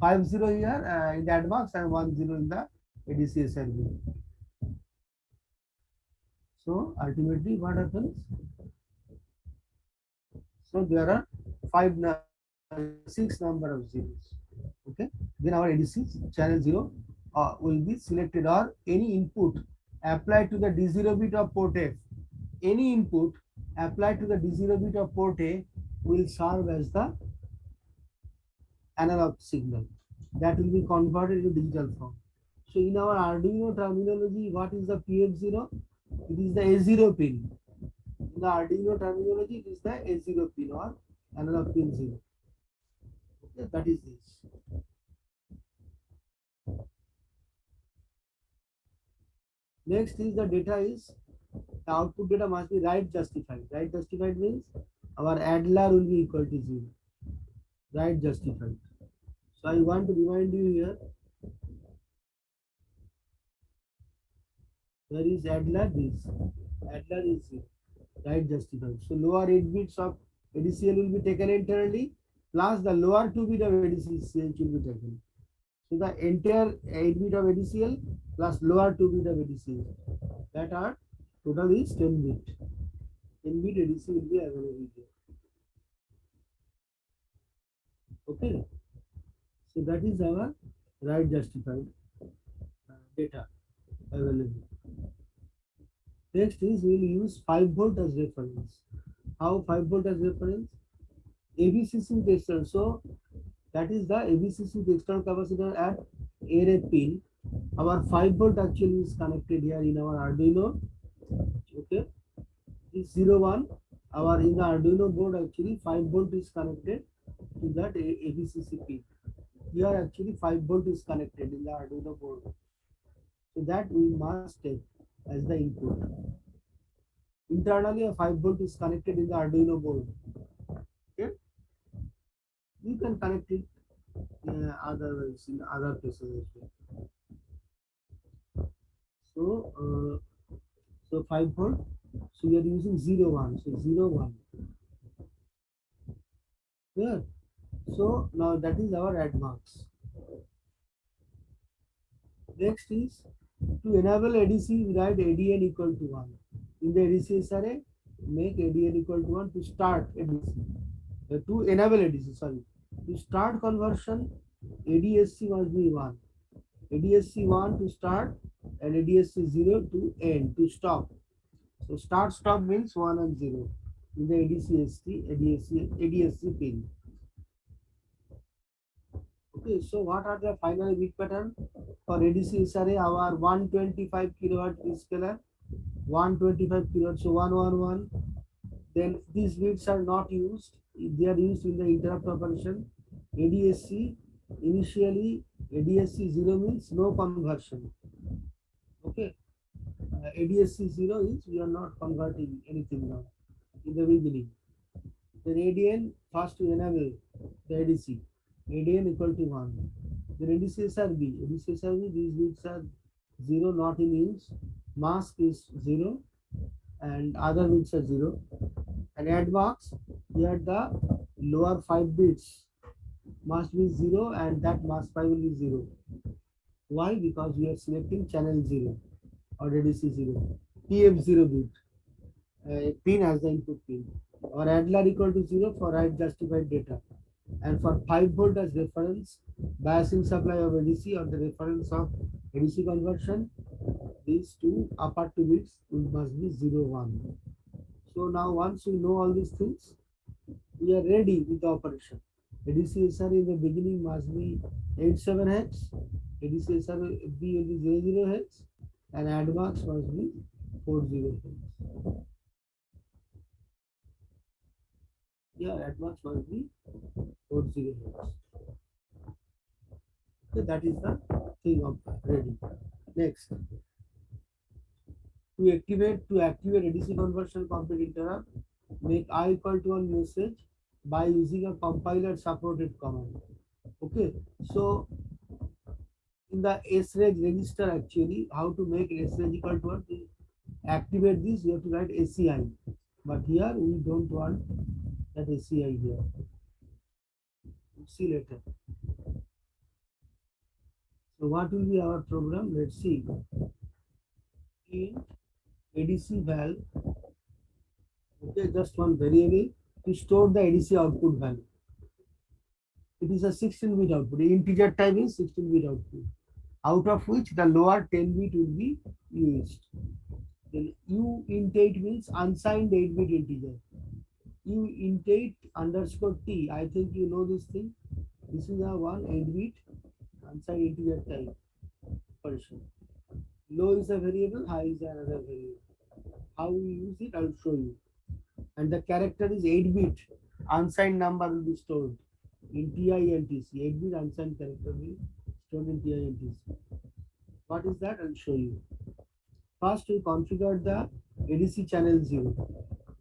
50 here in the ADMUX and 10 in the ADC SRB. So ultimately what happens? So there are six number of zeros. Okay. Then our ADC channel 0 will be selected, or any input applied to the D0 bit of port F. Any input applied to the D0 bit of port A will serve as the analog signal that will be converted into digital form. So in our Arduino terminology, what is the PF0? It is the A0 pin. In the Arduino terminology, it is the A0 pin or analog pin 0. Okay, that is this. Next is the data is, the output data must be write justified. Write justified means our ADLAR will be equal to 0. Write justified. So I want to remind you here, where is ADLAR? This ADLAR is 0. Write justified. So lower 8 bits of ADCL will be taken entirely, plus the lower 2 bit of ADCL will be taken. So the entire 8 bit of ADCL plus lower 2 bit of ADCL, that are total is 10 bit. 10 bit ADC will be available here. Okay. So that is our write justified data available. Next is we will use 5 volt as reference. How 5 volt as reference? ABCC tester. So that is the ABCC external capacitor at array pin. Our 5 volt actually is connected here in our Arduino. Okay, this 0 1. Our in the Arduino board actually 5 volt is connected to that ABCC pin. Here actually 5 volt is connected in the Arduino board. So that we must take as the input. Internally a 5 volt is connected in the Arduino board. Okay, you can connect it otherwise in other places as well. So 5 volt. So we are using 0 1. So 0 1. Yeah. So now that is our ADMUX. Next is to enable ADC, we write ADN equal to 1. In the ADC SRA, make ADN equal to 1 to start ADC. To enable ADC, sorry. To start conversion, ADSC must be 1. ADSC 1 to start and ADSC 0 to end, to stop. So start stop means 1 and 0 in the ADSC pin. Okay, so what are the final bit pattern for ADC SRA? Our 125 kilowatt scalar, 125 kilowatt, so 111. Then these bits are not used. They are used in the interrupt operation. ADSC, initially ADSC 0 means no conversion. Okay, ADSC 0 is we are not converting anything now in the beginning. Then ADN first to enable the ADC. ADN equal to 1. Then ADC SRB. ADC SRB, these bits are 0, not in use. Mask is 0 and other bits are 0. And ADMUX, here the lower 5 bits must be 0 and that mask 5 will be 0. Why? Because we are selecting channel 0 or ADC 0. PF0 bit. Pin as the input pin. Or ADLAR equal to 0 for write justified data. And for 5 volt as reference, biasing supply of ADC or the reference of ADC conversion, these two upper 2 bits must be 0 1. So now once we know all these things, we are ready with the operation. ADC SR in the beginning must be 87 hex, ADC SRB will be 00 hex and ADMAX must be 40 hex. Yeah, ADMAX must be 40 hex. Okay, that is the thing of ready. Next, to activate ADC conversion complete interrupt, make I equal to 1 message by using a compiler supported command. Okay, so in the sreg register, actually how to make sreg equal to 1, to activate this you have to write ACI, but here we don't want that ACI here. See later. So what will be our program? Let's see. In ADC val, okay, just one variable to store the ADC output value. It is a 16-bit output. The integer type is 16-bit output, out of which the lower 10-bit will be used. Then uint8 means unsigned 8-bit integer. Uint8 underscore t. I think you know this thing. This is a 8-bit unsigned integer type person. Low is a variable, high is another variable. How we use it, I'll show you. And the character is 8-bit. Unsigned number will be stored in TINTC. 8-bit unsigned character will be stored in TINTC. What is that? I'll show you. First, we configure the ADC channel 0.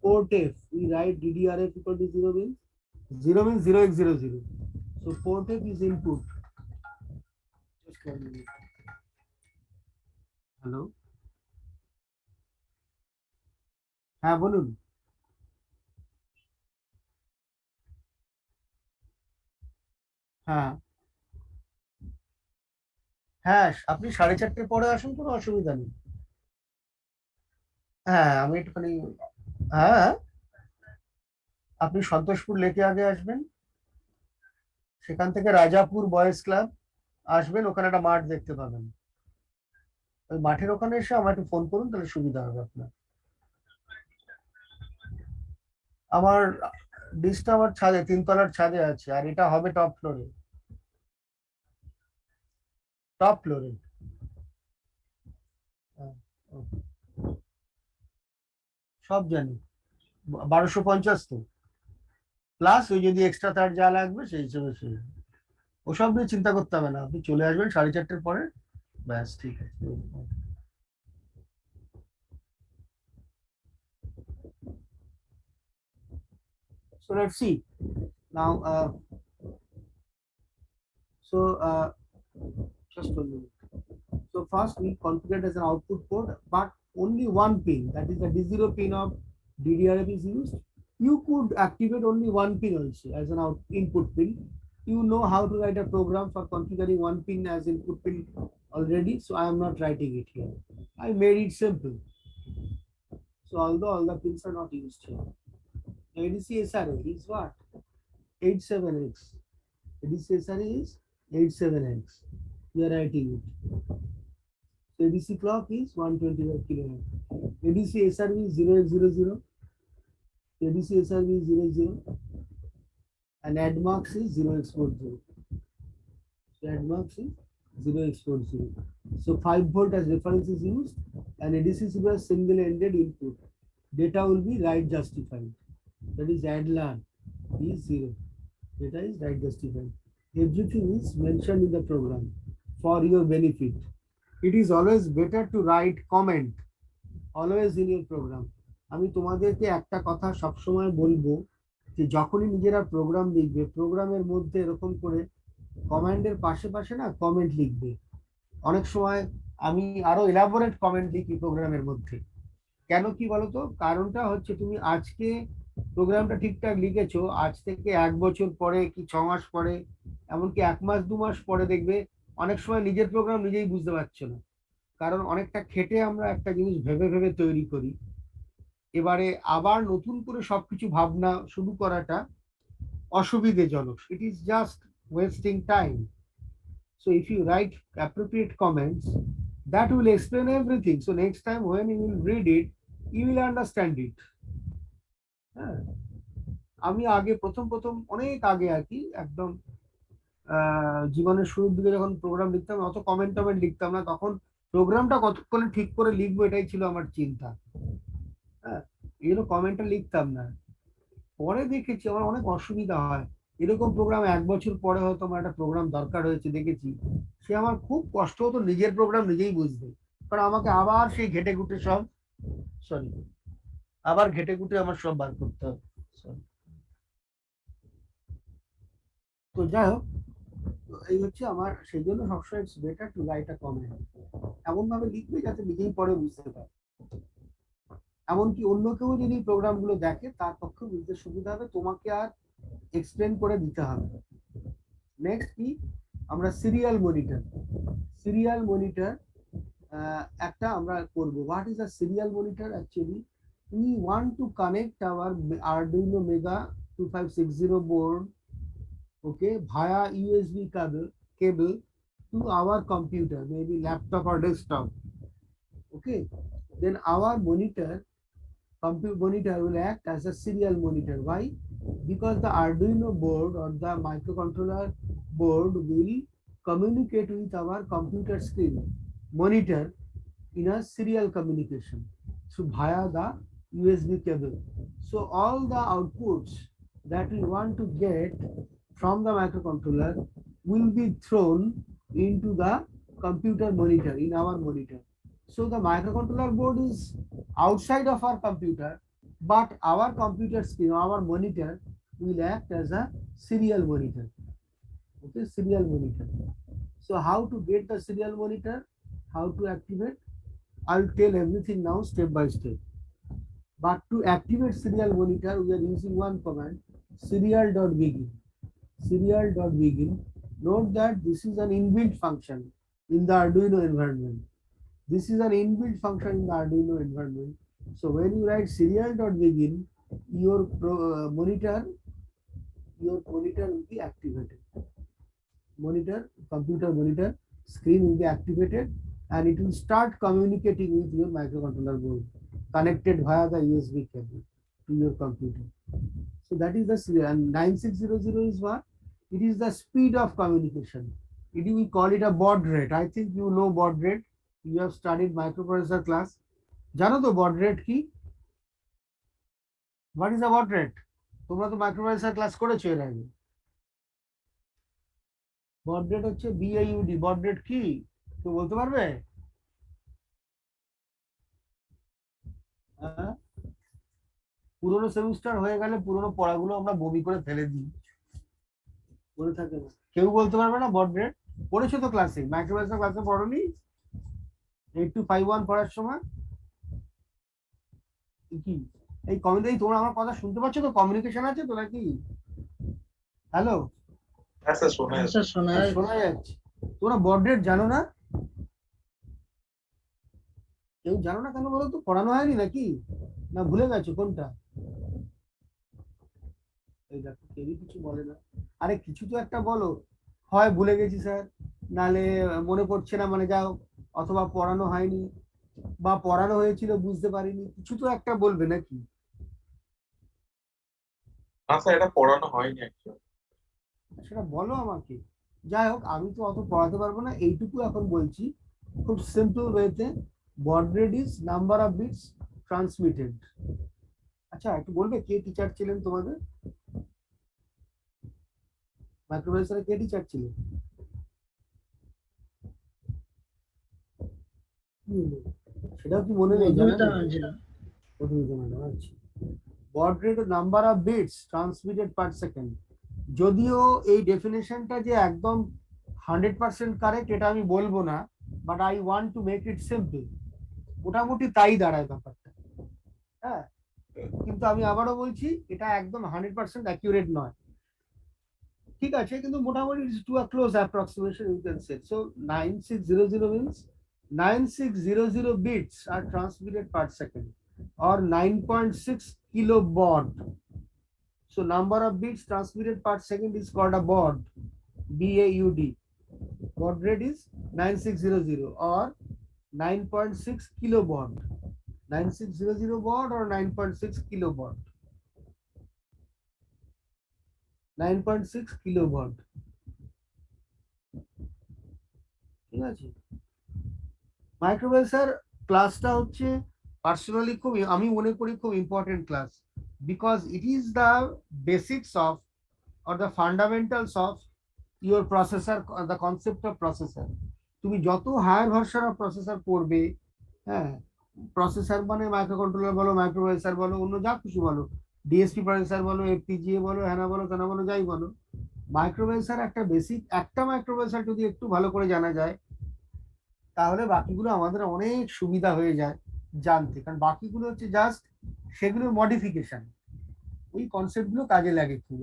Port F, we write DDRF equal to 0 means 0x00. So port F is input. Just 1 minute. Hello. হ্যাঁ বলুন। হ্যাঁ হ্যাঁ, আপনি 4:30 পরে আসুন, কোনো অসুবিধা নেই। হ্যাঁ আমি একটুখানি, হ্যাঁ আপনি সন্তোষপুর লেকে আগে আসবেন, সেখান থেকে রাজাপুর বয়েজ ক্লাব আসবেন, ওখানে একটা মাঠ দেখতে পাবেন। ওই মাঠের ওখানে এসে আমার একটু ফোন করুন, তাহলে সুবিধা হবে আপনার। আমার ডিশটা আমার ছাদে, 3 তলার ছাদে আছে, আর এটা হবে টপ ফ্লোরে। টপ ফ্লোরে। সব জানি, 1250 তো, প্লাস ওই যদি এক্সট্রা তার যা লাগবে সেই হিসেবে সে, ওসব নিয়ে চিন্তা করতে হবে না, আপনি চলে আসবেন 4:30 পরে, ব্যাস ঠিক আছে। So let's see now. Just 1 minute. So first we configure as an output port, but only one pin, that is the D0 pin of DDRF is used. You could activate only one pin also as an input pin. You know how to write a program for configuring one pin as input pin already, so I am not writing it here. I made it simple. So although all the pins are not used here. ADC SRA is what? 87X. ADC SRA is 87X. We are writing it. ADC clock is 125 kilohertz. ADC SRV is 0x00. ADC SRV is 0x0. And ADMAX is 0x40. So ADMAX is 0x40. So 5 volt as reference is used, and ADC is a single-ended input. Data will be write justified. That is ADLAN is 0. Data is write justified. Everything is mentioned in the program for your benefit. It is always better to write comment always in your program. আমি তোমাদেরকে একটা কথা সবসময় বলবো, যে যখনই নিজেরা programme লিখবে, প্রোগ্রামের মধ্যে এরকম করে কমান্ডের পাশে পাশে না কমেন্ট লিখবে। অনেক সময় আমি আরো এলাবোরেট কমেন্ট লিখি প্রোগ্রামের মধ্যে। কেন কি বলতো? কারণটা হচ্ছে তুমি আজকে প্রোগ্রামটা ঠিকঠাক লিখেছো, আজ থেকে 1 বছর পরে কি 6 মাস পরে, এমনকি 1 মাস 2 মাস পরে দেখবে অনেক সময় নিজের প্রোগ্রাম নিজেই বুঝতে পারছো না, কারণ অনেকটা খেটে আমরা একটা জিনিস ভেবে ভেবে তৈরি করি। এবারে আবার নতুন করে সবকিছু ভাবনা শুরু করাটা অসুবিধাজনক। It is just wasting time. So if you write appropriate comments, that will explain everything. So next time when you will read it, you will understand it. হ্যাঁ, আমি আগে প্রথম অনেক আগে আর কি, একদম জীবনের শুরুর দিকে যখন প্রোগ্রাম লিখতাম অত কমেন্ট টমেন্ট লিখতাম না, তখন প্রোগ্রামটা কতক্ষণে ঠিক করে লিখবো এটাই ছিল আমার চিন্তা। হ্যাঁ, এগুলো কমেন্টটা লিখতাম না। পরে দেখেছি আমার অনেক অসুবিধা হয়, এরকম প্রোগ্রাম 1 বছর পরে হয়তো আমার একটা প্রোগ্রাম দরকার হয়েছে দেখেছি, সে আমার খুব কষ্ট হতো নিজের প্রোগ্রাম নিজেই বুঝতে, কারণ আমাকে আবার সেই ঘেটে ঘুটে সব, সরি, আবার ঘেটে ঘুটে আমার সব বার করতে হবে। Sorry. তো যাই হোক, তো এই হচ্ছে আমার, সেই জন্য সবসময় it's better to write a comment, এমন ভাবে লিখবে যাতে নিজেই পরে বুঝতে পারে, এমনকি অন্য কেউ যদি প্রোগ্রামগুলো দেখে তার পক্ষে বুঝতে সুবিধা হবে, তোমাকে আর এক্সপ্লেন করে দিতে হবে। নেক্সট কি, আমরা সিরিয়াল মনিটর, সিরিয়াল মনিটর একটা আমরা করব। What is a serial monitor? Actually we want to connect our Arduino Mega 2560 board, okay, via USB cable to our computer, maybe laptop or desktop. Okay, then our computer monitor will act as a serial monitor. Why? Because the Arduino board or the microcontroller board will communicate with our computer screen monitor in a serial communication, so via the USB cable. So all the outputs that we want to get from the microcontroller will be thrown into the computer monitor, in our monitor. So the microcontroller board is outside of our computer, but our computer screen, our monitor will act as a serial monitor. Okay, serial monitor. So how to get the serial monitor, how to activate, I'll tell everything now step by step. But to activate serial monitor, we are using one command, serial.begin. Serial.begin. Note that this is an inbuilt function in the Arduino environment. This is an inbuilt function in the Arduino environment. So when you write serial.begin, your monitor will be activated. Computer monitor screen will be activated, and it will start communicating with your microcontroller board connected via the USB cable to your computer. So that is the serial. And 9600 is what? It is the speed of communication. We call it a baud rate. I think you know baud rate. You have studied microprocessor class. জানো তো baud rate কি? What is the baud rate? তোমরা তো microprocessor class করেছো এর আগে। baud rate হচ্ছে BAUD। baud rate কি কেউ বলতে পারবে? পুরোনো সেমিস্টার হয়ে গেলে পুরোনো পড়াগুলো আমরা বমি করে ফেলে দিই, মনে থাকে না, কেউ বলতে পারবে না baud rate? পড়েছো তো ক্লাসে, মাইক্রোপ্রসেসর ক্লাসে পড়োনি? 8251 পড়ার সময় কি এই কমিউনিকেশন, তোমরা আমার কথা শুনতে পাচ্ছ তো? কমিউনিকেশন আছে তো নাকি? হ্যালো, হ্যাঁ স্যার শোনা যাচ্ছে। শোনা যাচ্ছে। তোমরা baud rate জানো না? কেউ জানো না কেন বলো তো? পড়ানো হয়নি নাকি, না ভুলে গেছো কোনটা? এই দেখো কেউই কিছু বলে না। আরে কিছু তো একটা বলো, হয় ভুলে গেছি স্যার, নালে মনে পড়ছে না, মানে যাও, অথবা পড়ানো হয়নি, বা পড়ানো হয়েছিল বুঝতে পারিনি, কিছু তো একটা বলবে নাকি? না স্যার এটা পড়ানো হয়নি অ্যাকচুয়ালি। সেটা বলো আমাকে। যাই হোক, আমি তো অত পড়াতে পারবো না, এইটুকু এখন বলছি খুব সিম্পল ওয়েতে। baud rate is number of bits transmitted. আচ্ছা একটু বলবে কে টিচার ছিলেন তোমাদের মাইক্রোপ্রসেসরে? কে টিচার ছিলেন? সেটাও কি মনে নেই? জানা নেই? আচ্ছা, baud rate number of bits transmitted per second. যদিও এই ডেফিনেশনটা যে একদম 100% কারেক্ট এটা আমি বলবো না, but I want to make it simple. মোটামুটি তাই দাঁড়ায় ব্যাপারটা। হ্যাঁ, কিন্তু আমি আবারও বলছি এটা একদম 100% অ্যাকিউরেট নয়, ঠিক আছে, কিন্তু মোটামুটি to a close approximation you can say. So 9600 means 9600 bits are transmitted per second or 9.6 kilobaud. So number of bits transmitted per second is called a baud, BAUD. Baud rate is 9600 or 9.6 kilobaud. 9600 baud or 9.6 kilobaud. 9.6 kilobaud. ঠিক আছে। Microprocessor ক্লাসটা হচ্ছে personally খুব, আমি মনে করি খুব important class, because it is the basics of or the fundamentals of your processor, the concept of processor. তুমি যত হায়ার ভার্সন অফ প্রসেসর পড়বে, হ্যাঁ, প্রসেসর মানে মাইক্রো কন্ট্রোলার বলো, মাইক্রোপ্রসেসর বলো, অন্য যা কিছু বলো, ডিএসপি প্রসেসর বলো, এফপিজিএ বলো, হ্যানা বলো, তেনা বলো, যাই বলো, মাইক্রোপ্রসেসর একটা বেসিক, একটা মাইক্রোপ্রসেসর যদি একটু ভালো করে জানা যায়, তাহলে বাকিগুলো আমাদের অনেক সুবিধা হয়ে যায় জানতে, কারণ বাকিগুলো হচ্ছে জাস্ট সেগুলোর মডিফিকেশন, ওই কনসেপ্টগুলো কাজে লাগে খুব।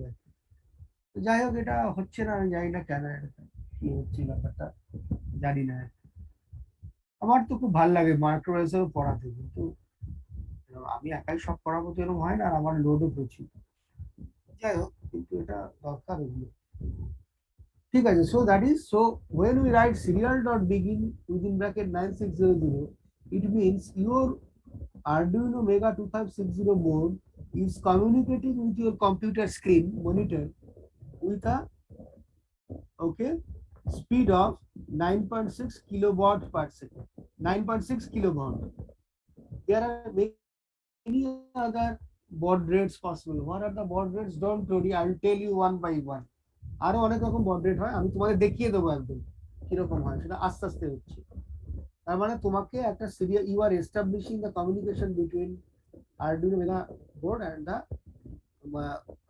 তো যাই হোক, এটা হচ্ছে না, আমি জানি না কেন, এটা কি হচ্ছে ব্যাপারটা জানি না। আমার তো খুব ভালো লাগে মাইক্রোওয়েভের পড়াতে, কিন্তু আমি একাই সব পড়াবো তো এরকম হয় না, আর আমার লোডও প্রচুর। যাই হোক, কিন্তু এটা দরকার এগুলো। ঠিক আছে, so that is, so when we write serial dot begin within bracket 9600, it means your Arduino Mega 2560 board is communicating with your computer screen monitor with a, okay, speed of 9.6 kilowatt per second. 9.6 kilowatt. There are many other baud rates possible. What are the baud rates? Don't worry, I'll tell you one by one. আরো অনেক রকম baud rate হয়, আমি তোমাদের দেখিয়ে দেবো একদম কিরকম হয়, সেটা আস্তে আস্তে হচ্ছে। তার মানে তোমাকে একটা serial, you are establishing the communication between Arduino Mega board and the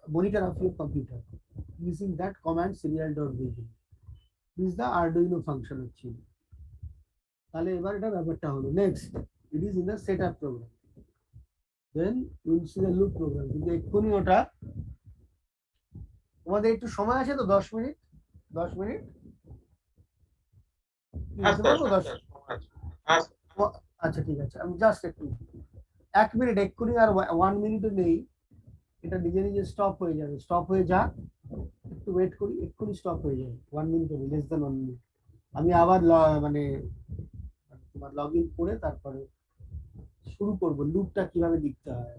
monitor of your computer using that command serial.begin. This is the Arduino function হচ্ছে। তাহলে এবার এটা ব্যাপারটা হলো next, it is in the setup program, then will see the loop program. কিন্তু এক্ষুনি ওটা, তোমাদের একটু সময় আছে তো, 10 মিনিট, 10 মিনিট হ্যাঁ বলতে স্যার, পারবো? হ্যাঁ 10, স্যার, হ্যাঁ স্যার। আচ্ছা ঠিক আছে, আমি জাস্ট একটু 1 মিনিট, এক্ষুনি আর 1 মিনিটও নেই, এটা নিজে নিজে স্টপ হয়ে যাবে, স্টপ হয়ে যা, একটু ওয়েট করি, এক্ষুনি স্টপ হয়ে যাবে, 1 মিনিট হবে, লেস দেন 1 মিনিট। আমি আবার মানে তোমার লগ ইন করে তারপরে শুরু করবো লুপটা কিভাবে লিখতে হয়,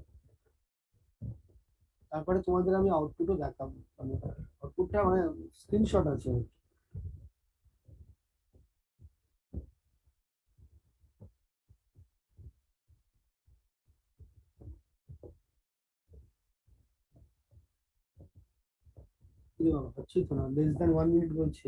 তারপরে তোমাদের আমি আউটপুটও দেখাবো, মানে আউটপুটটা মানে স্ক্রিনশট আছে। হচ্ছে তো না, লেস দেন 1 মিনিট বলছে।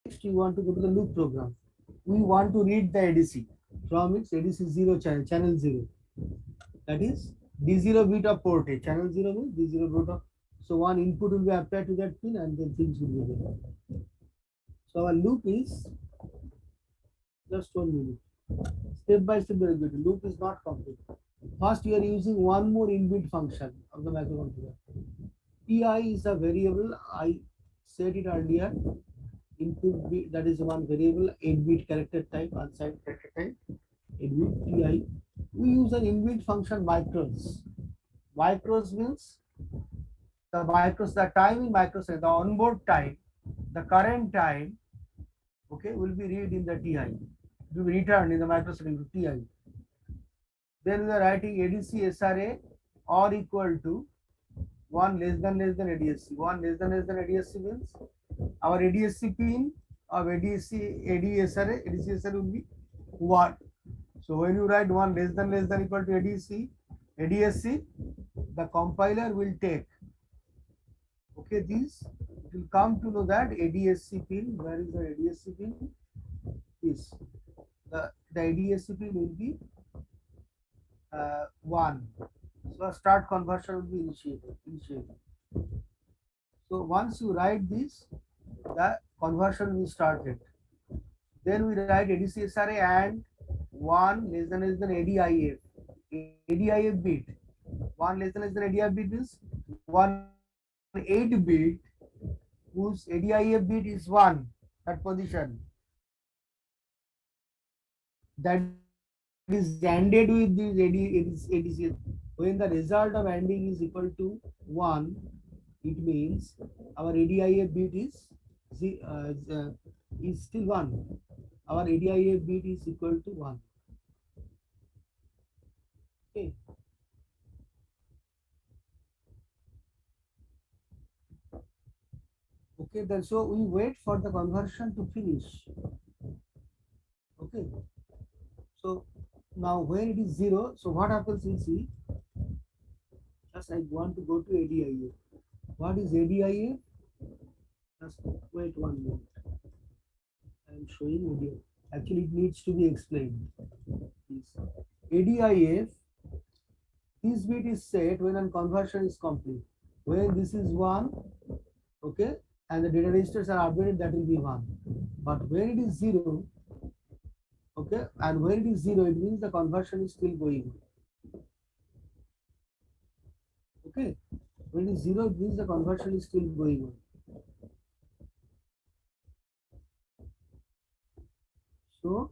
Next, you want to go to the loop program. We want to read the ADC from its ADC 0 channel, channel 0. That is D0 bit of port A. Channel 0 means D0 bit of. So one input will be applied to that pin and then things will be there. So our loop is just 1 minute. Step by step, very good. Loop is not complete. First, you are using one more inbuilt function of the microcontroller. TI is a variable. I said it earlier. Input bit, that is one variable, 8-bit character type, unsigned character type, 8-bit TI. We use an inbuilt function micros. Micros means the time in microsecond, the onboard time, the current time, okay, will be read in the TI. It will be returned in the microsecond to TI. Then we are writing ADC SRA or equal to 1 less than ADSC. 1 less than ADSC means our ADSC pin of ADSR will be 1. So when you write 1 less than equal to ADSC, the compiler will take, okay, this, it will come to know that ADSC pin, where is the ADSC pin? This. The ADSC pin will be 1. So a start conversion will be initiated. So once you write this, the conversion will started. Then we write ADCSRA and 1 less than ADIF. ADIF bit. 1 less than ADIF bit means 8 bit whose ADIF bit is 1, that position. That is ANDed with this ADCS. When the result of ANDing is equal to 1, it means our ADIF bit is still 1. Our ADIF bit is equal to 1. Okay. Okay, then so we wait for the conversion to finish. Okay. So now when it is 0, so what happens, we see. Just I want to go to ADIF. What is ADIF? Just wait 1 minute. I am showing ADIF. Actually, it needs to be explained. This ADIF, this bit is set when a conversion is complete. When this is 1, okay, and the data registers are updated, that will be 1. But when it is 0, okay, and when it is 0, it means the conversion is still going on. Okay, when it is 0, it means the conversion is still going on. So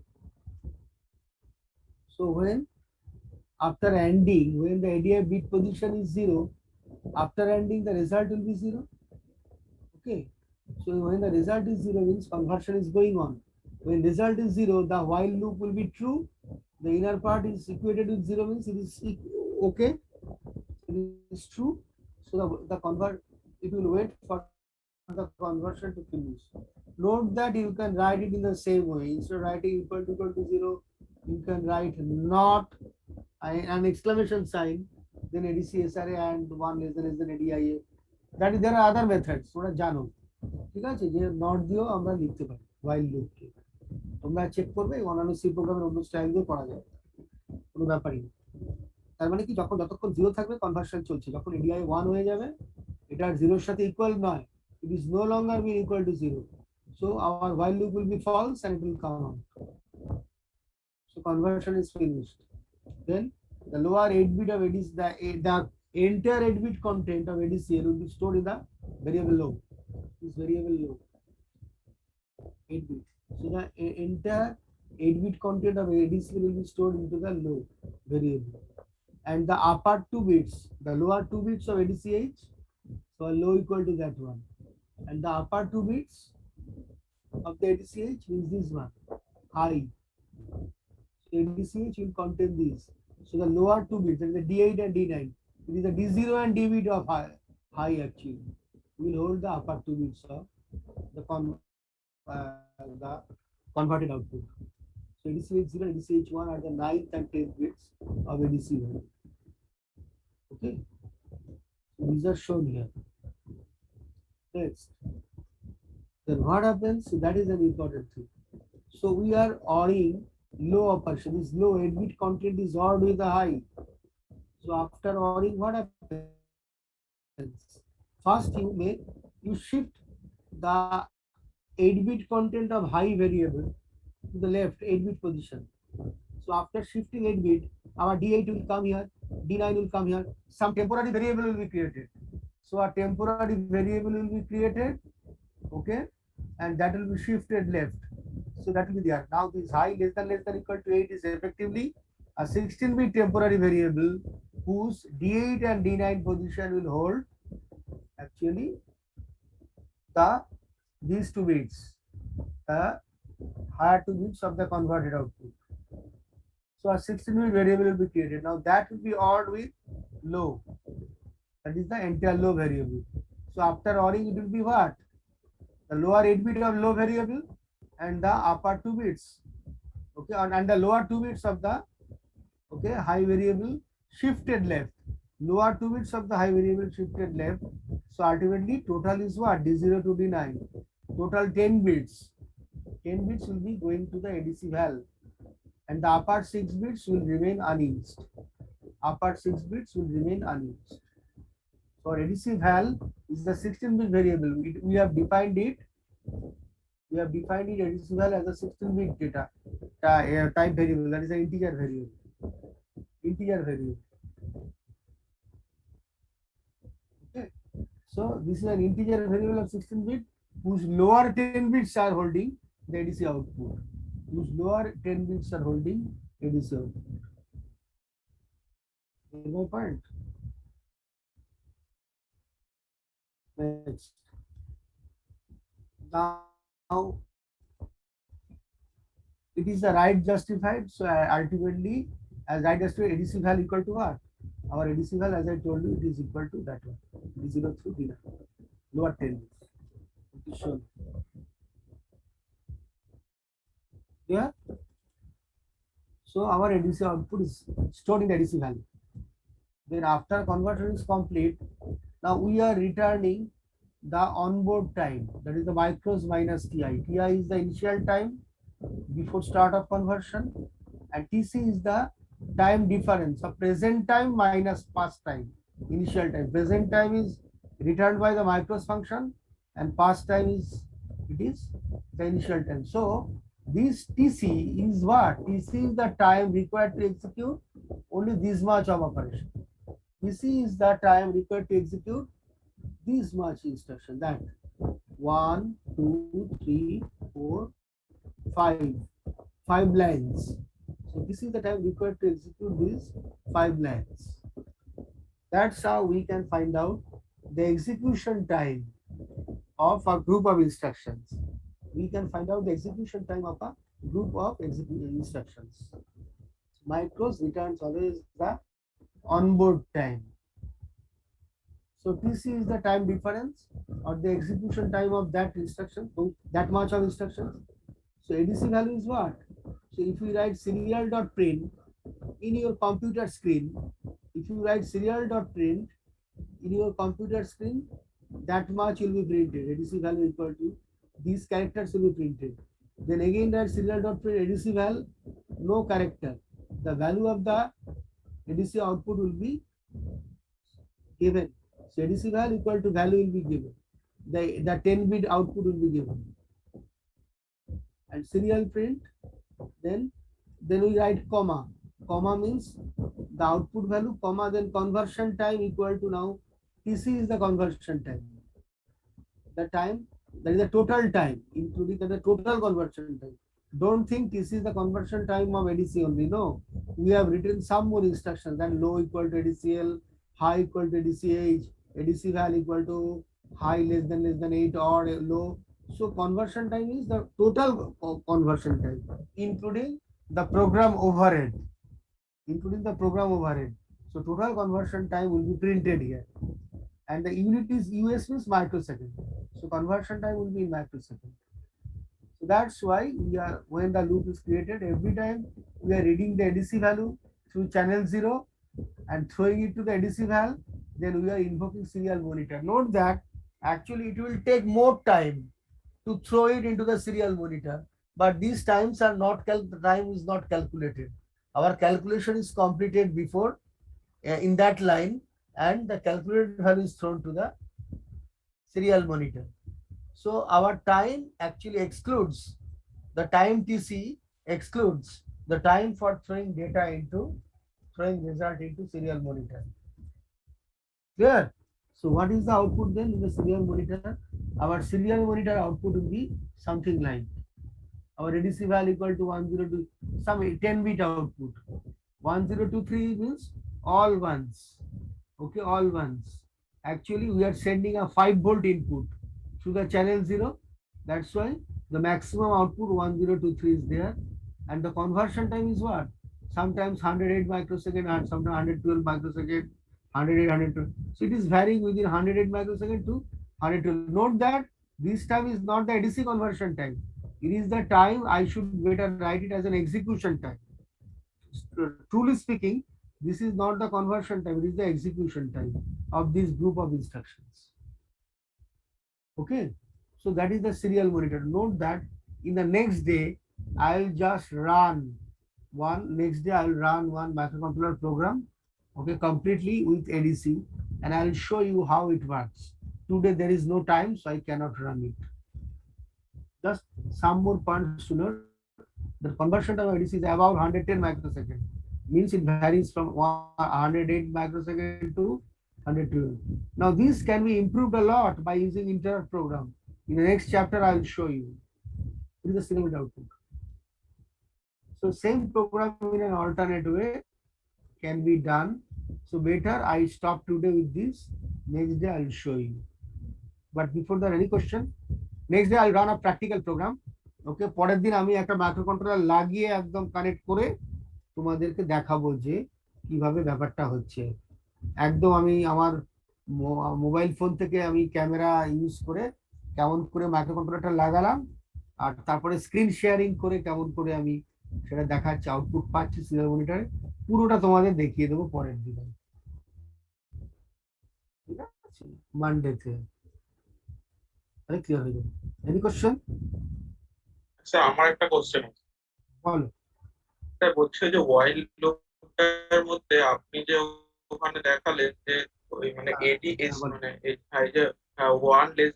when after ANDing, when the ADI bit position is 0, after ANDing the result will be 0. Okay, so when the result is 0 means conversion is going on. When result is 0, the while loop will be true. The inner part is equated with 0 means it is okay. It is true. So it will wait for the conversion to finish. Note that you can write it in the same way. Instead of writing equal to 0, you can write not an exclamation sign, then ADCSRA and 1 less than ADIF. That is, there are other methods. তোমরা জানো, ঠিক আছে, যে not দিয়েও আমরা লিখতে পারি while loop কে। তোমরা চেক করবে, অন্যান্য সি প্রোগ্রামের অন্য স্টাইল দিয়ে করা যায়, কোনো ব্যাপারই না। তার মানে কি, যতক্ষণ 0 থাকবে কনভার্সন চলছে, যখন ADI 1 হয়ে যাবে, এটা 0 এর সাথে ইকুয়াল নয়, it is no longer be equal to 0. So our while loop will be false and it will come on. So conversion is finished. Then the lower 8 bit of ADC, the entire 8 bit content of ADCL will be stored in the variable low. This variable low 8 bit. So the entire 8 bit content of ADCL will be stored into the low variable. And the upper 2 bits, the lower 2 bits of ADCH, so low equal to that one. And the upper 2 bits of the ADCH means this one, high. So ADCH will contain this. So the lower 2 bits, that is the D8 and D9, it is the D0 and D bit of high actually. We will hold the upper 2 bits of the converted output. So ADCH0 and ADCH1 are the 9th and 10th bits of ADC1. Okay, so these are shown here. Next, then what happens? So that is an important thing. So we are ORing low operation. This low 8 bit content is ORed with the high. So after ORing, what happens? First, you shift the 8 bit content of high variable to the left 8 bit position. So after shifting 8 bit, our D8 will come here, D9 will come here. Some temporary variable will be created. So a temporary variable will be created, okay, and that will be shifted left. So that will be there. Now this high less than equal to 8 is effectively a 16-bit temporary variable whose D8 and D9 position will hold actually these 2 bits, the higher 2 bits of the converted output. So a 16-bit variable will be created. Now that will be ORed with low. That is the entire low variable. So after ORing, it will be what? The lower 8 bit of low variable and the upper 2 bits. Okay, and the lower 2 bits of the high variable shifted left. Lower 2 bits of the high variable shifted left. So ultimately total is what? D0 to D9. Total 10 bits. 10 bits will be going to the ADC val, and the upper 6 bits will remain unused. Upper 6 bits will remain unused. So ADC val is the 16-bit variable. We have defined it. We have defined it ADC val as a 16-bit data type variable. That is an integer variable. Integer variable. Okay. So this is an integer variable of 16-bit whose lower 10 bits are holding the ADC output. Whose lower 10 bits are holding ADC output. Get my point? Next. Now it is the right justified. So ultimately, as right justified, ADC val equal to what? Our ADC val, as I told you, it is equal to that one. D0 through D9. Lower 10 bits. It is shown. Yeah. So our ADC output is stored in the ADC value. Then after conversion is complete, now we are returning the onboard time. That is the micros minus TI. TI is the initial time before start of conversion, and TC is the time difference of present time minus past time. Initial time. Present time is returned by the micros function, and past time is the initial time. So this TC is what? TC is the time required to execute only this much of operation. TC is the time required to execute this much instruction. That 1, 2, 3, 4, 5. 5 lines. So this is the time required to execute these 5 lines. That's how we can find out the execution time of a group of instructions. We can find out the execution time of a group of instructions. Micros returns always the onboard time. So TC is the time difference or the execution time of that instruction, that much of instructions. So ADC value is what? So if you write serial.print in your computer screen, if you write serial.print in your computer screen, that much will be printed. ADC value equal to these characters will be printed. Then again write serial.print ADC value, no character. The value of the ADC output will be given. So ADC value equal to value will be given. The 10-bit output will be given. And serial print, then we write comma. Comma means the output value, comma, then conversion time equal to now TC is the conversion time. The time, that is the total time, including the total conversion time. Don't think TC is the conversion time of ADC only. No, we have written some more instructions, then low equal to ADCL, high equal to ADCH, ADC val equal to high less than 8 or low. So conversion time is the total conversion time, including the program overhead. Including the program overhead. So total conversion time will be printed here. And the unit is US means microsecond. So conversion time will be in microsecond. So that's why we are, when the loop is created, every time we are reading the ADC value through channel 0 and throwing it to the ADC val, then we are invoking serial monitor. Note that actually it will take more time to throw it into the serial monitor, but these times are not the time is not calculated. Our calculation is completed before in that line, and the calculated value is thrown to the serial monitor. So our time actually excludes the time TC, excludes the time for throwing result into serial monitor. Clear? So what is the output then in the serial monitor? Our serial monitor output will be something like our ADC value equal to 102, some 10-bit output. 1023 means all ones. Okay, all ones. Actually, we are sending a 5-volt input through the channel 0. That's why the maximum output 1023 is there. And the conversion time is what? Sometimes 108 microsecond and sometimes 112 microsecond, 108, 112. So it is varying within 108 microsecond to 112. Note that this time is not the ADC conversion time. It is the time I should better write it as an execution time. Truly speaking, this is not the conversion time, it is the execution time of this group of instructions. Okay, so that is the serial monitor. Note that in the next day, I'll just run next day I'll run one microcontroller program, okay, completely with ADC, and I'll show you how it works. Today there is no time, so I cannot run it. Just some more points to note. The conversion time of ADC is about 110 microseconds. Means it varies from 108 microseconds to 112. Now this can be improved a lot by using interrupt program. In the next chapter, I will show you. It is a single output. So same program in an alternate way can be done. So better I stop today with this. Next day I will show you. But before that, any question? Next day I'll run a practical program. ওকে, পরের দিন আমি একটা microcontroller লাগিয়ে একদম connect করে তোমাদেরকে দেখাবো যে কিভাবে ব্যাপারটা হচ্ছে। একদম আমি আমার মোবাইল ফোন থেকে আমি ক্যামেরা ইউজ করে কেমন করে মাইক্রোকন্ট্রোলারটা লাগালাম, আর তারপরে স্ক্রিন শেয়ারিং করে কেমন করে আমি সেটা দেখাচ্ছি, আউটপুট পাচ্ছি সিরিয়াল মনিটরে, পুরোটা তোমাদের দেখিয়ে দেবো পরের দিনে। ঠিক আছে, মানডেতে তাহলে ক্লিয়ার হয়ে যাবে। Any question? আচ্ছা, আমার একটা কোশ্চেন আছে। বলো। স্যার বলছে যে ওয়াইল লুপটার মধ্যে আপনি যে ওখানে দেখালেন যে ওই মানে এডিএস মানে এই যে ওয়ান লেস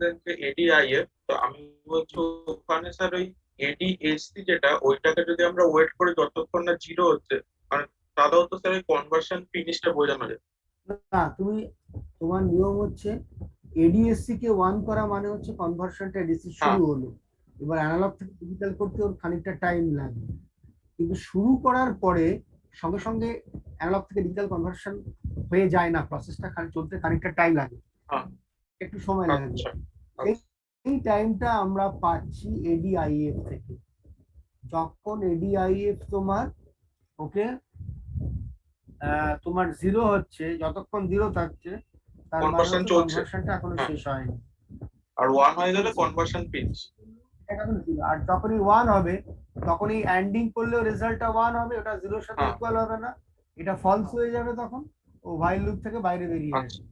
দেন যে এডিআইএফ, তো আমি বলছি ওখানে স্যার ওই এডিএসসি যেটা ওইটাকে যদি আমরা ওয়েট করি যতক্ষণ না জিরো হচ্ছে, মানে তাহলেও তো স্যার ওই কনভার্সন ফিনিশটা বোঝানো যায়। না, তুমি তোমার নিয়ম হচ্ছে এডিএসসি কে 1 করা মানে হচ্ছে কনভার্সনটা এডিসি শুরু হলো। এবার অ্যানালগ থেকে ডিজিটাল করতে ওর খানিকটা টাইম লাগে, কিন্তু শুরু করার পরে সঙ্গে সঙ্গে অ্যানালগ থেকে ডিজিটাল কনভার্সন হয়ে যায় না, প্রসেসটা চলতে খানিকটা টাইম লাগে, একটু সময় লাগে। এই টাইমটা আমরা পাচ্ছি এডিআইএফ থেকে। যখন এডিআইএফ তোমার ওকে তোমার জিরো হচ্ছে, যতক্ষণ জিরো থাকছে তার মানে কনভার্সনটা এখনো শেষ হয়নি, আর ওয়ান হয়ে গেলে কনভার্সন ফিনিশ। আর যখনই ওয়ান হবে তখনই এন্ডিং করলেও রেজাল্টটা ওয়ান হবে, ওটা জিরোর সাথে ইকুয়াল হবে না, এটা ফলস হয়ে যাবে, তখন ও ভাইল লুপ থেকে বাইরে বেরিয়ে আসবে,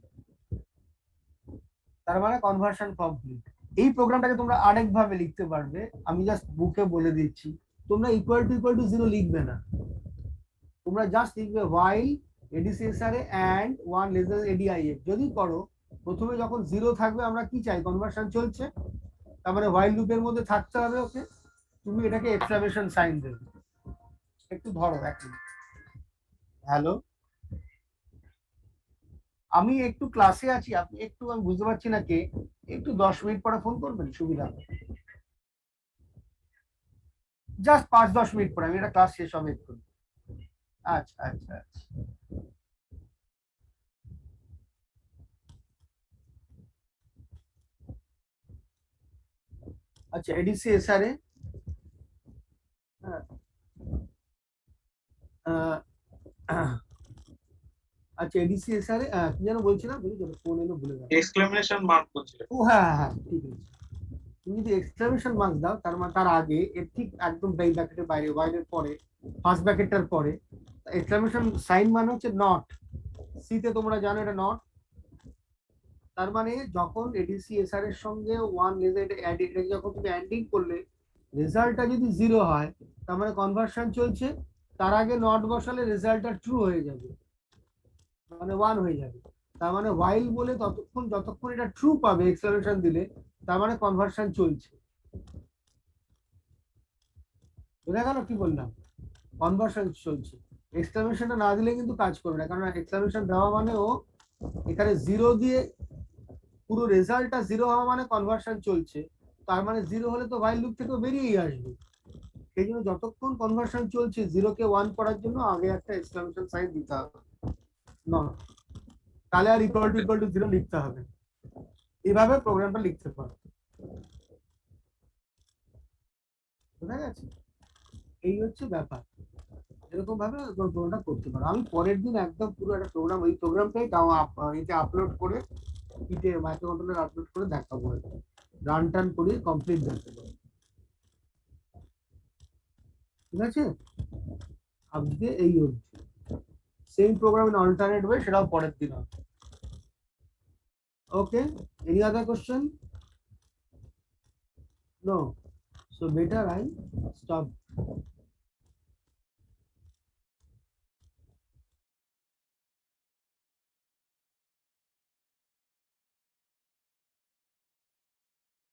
তার মানে কনভার্সন কমপ্লিট। এই প্রোগ্রামটাকে তোমরা আরেক ভাবে লিখতে পারবে, আমি জাস্ট বুকে বলে দিচ্ছি। তোমরা ইকুয়াল টু জিরো লিখবে না, তোমরা জাস্ট লিখবে while ADCSR and 1 less than ADIF। যদি করো প্রথমে যখন জিরো থাকবে আমরা কি চাই, কনভার্সন চলছে, তার মানে while লুপের মধ্যে থাকতে হবে। ওকে, তুমি এটাকে এক্সক্লামেশন সাইন দেবে। একটু ধরো এক মিনিট। হ্যালো, আমি একটু ক্লাসে আছি, আপনি একটু, আমি বুঝতে পারছি না কে, একটু 10 মিনিট পরে ফোন করবেন, সুবিধা হবে। জাস্ট 5-10 মিনিট পরে, আমি এটা ক্লাস শেষ হবে একটু। আচ্ছা আচ্ছা আচ্ছা, আচ্ছা এডিসি এসআরএ আচ্ছা এডিসি এসআরএ কি যেন বলছিলাম, বুঝলি তো, ফোন এলো ভুলে গেলাম। এক্সক্লেমেশন মার্ক বলছিল। ও হ্যাঁ হ্যাঁ ঠিক আছে, তুমি যদি এক্সক্লেমেশন মার্ক দাও তার মানে তার আগে এর ঠিক একদম ব্রেক ব্র্যাকেটের বাইরে, ওয়াইলের পরে, ফার্স্ট ব্র্যাকেটটার পরে এক্সক্লেমেশন সাইন মানে হচ্ছে নট। সি তে তোমরা জানো এটা নট, তার মানে যখন এডিসি এসআর এর সঙ্গে ওয়ান লেজার এটা যখন তুমি এন্ডিং করলে রেজাল্টটা যদি জিরো হয় তার মানে কনভার্সন চলছে, তার আগে নট বসালে রেজাল্টটা ট্রু হয়ে যাবে, মানে ওয়ান হয়ে যাবে। তার মানে while বলে যতক্ষণ এটা ট্রু পাবে এক্সক্লেমেশন দিলে, তার মানে কনভার্সন চলছে। বোঝা গেল কি বললাম? কনভার্সন চলছে, এক্সক্লেমেশনটা না দিলে কিন্তু কাজ করবে না, কারণ এক্সক্লেমেশন দেওয়া মানে ও এখানে জিরো দিয়ে পুরো রেজাল্টটা জিরো হওয়া মানে কনভার্সন চলছে, তার মানে জিরো হলে তো while লুপ থেকে বেরিয়েই আসবে। সেই জন্য যতক্ষণ কনভার্সন চলছে জিরোকে ওয়ান করার জন্য আগে একটা এক্সক্লেমেশন সাইন দিতে হবে, তাহলে আর ইকুয়াল টু জিরো লিখতে হবে। এইভাবে প্রোগ্রামটা লিখতে পারো, বুঝা গেছে? এই হচ্ছে ব্যাপার, এরকম ভাবে প্রোগ্রামটা করতে পারো। আমি পরের দিন একদম পুরো একটা প্রোগ্রাম, ওই প্রোগ্রামটাই এতে আপলোড করে, ইতে মাইক্রোকন্ট্রোলার আপলোড করে দেখাবো, রান টান করে কমপ্লিট দেখাবো। ঠিক আছে, আজকে এই অবধি। Same program in alternate way সেটাও পরের দিন হবে। Okay, any other question? No, so better I stop.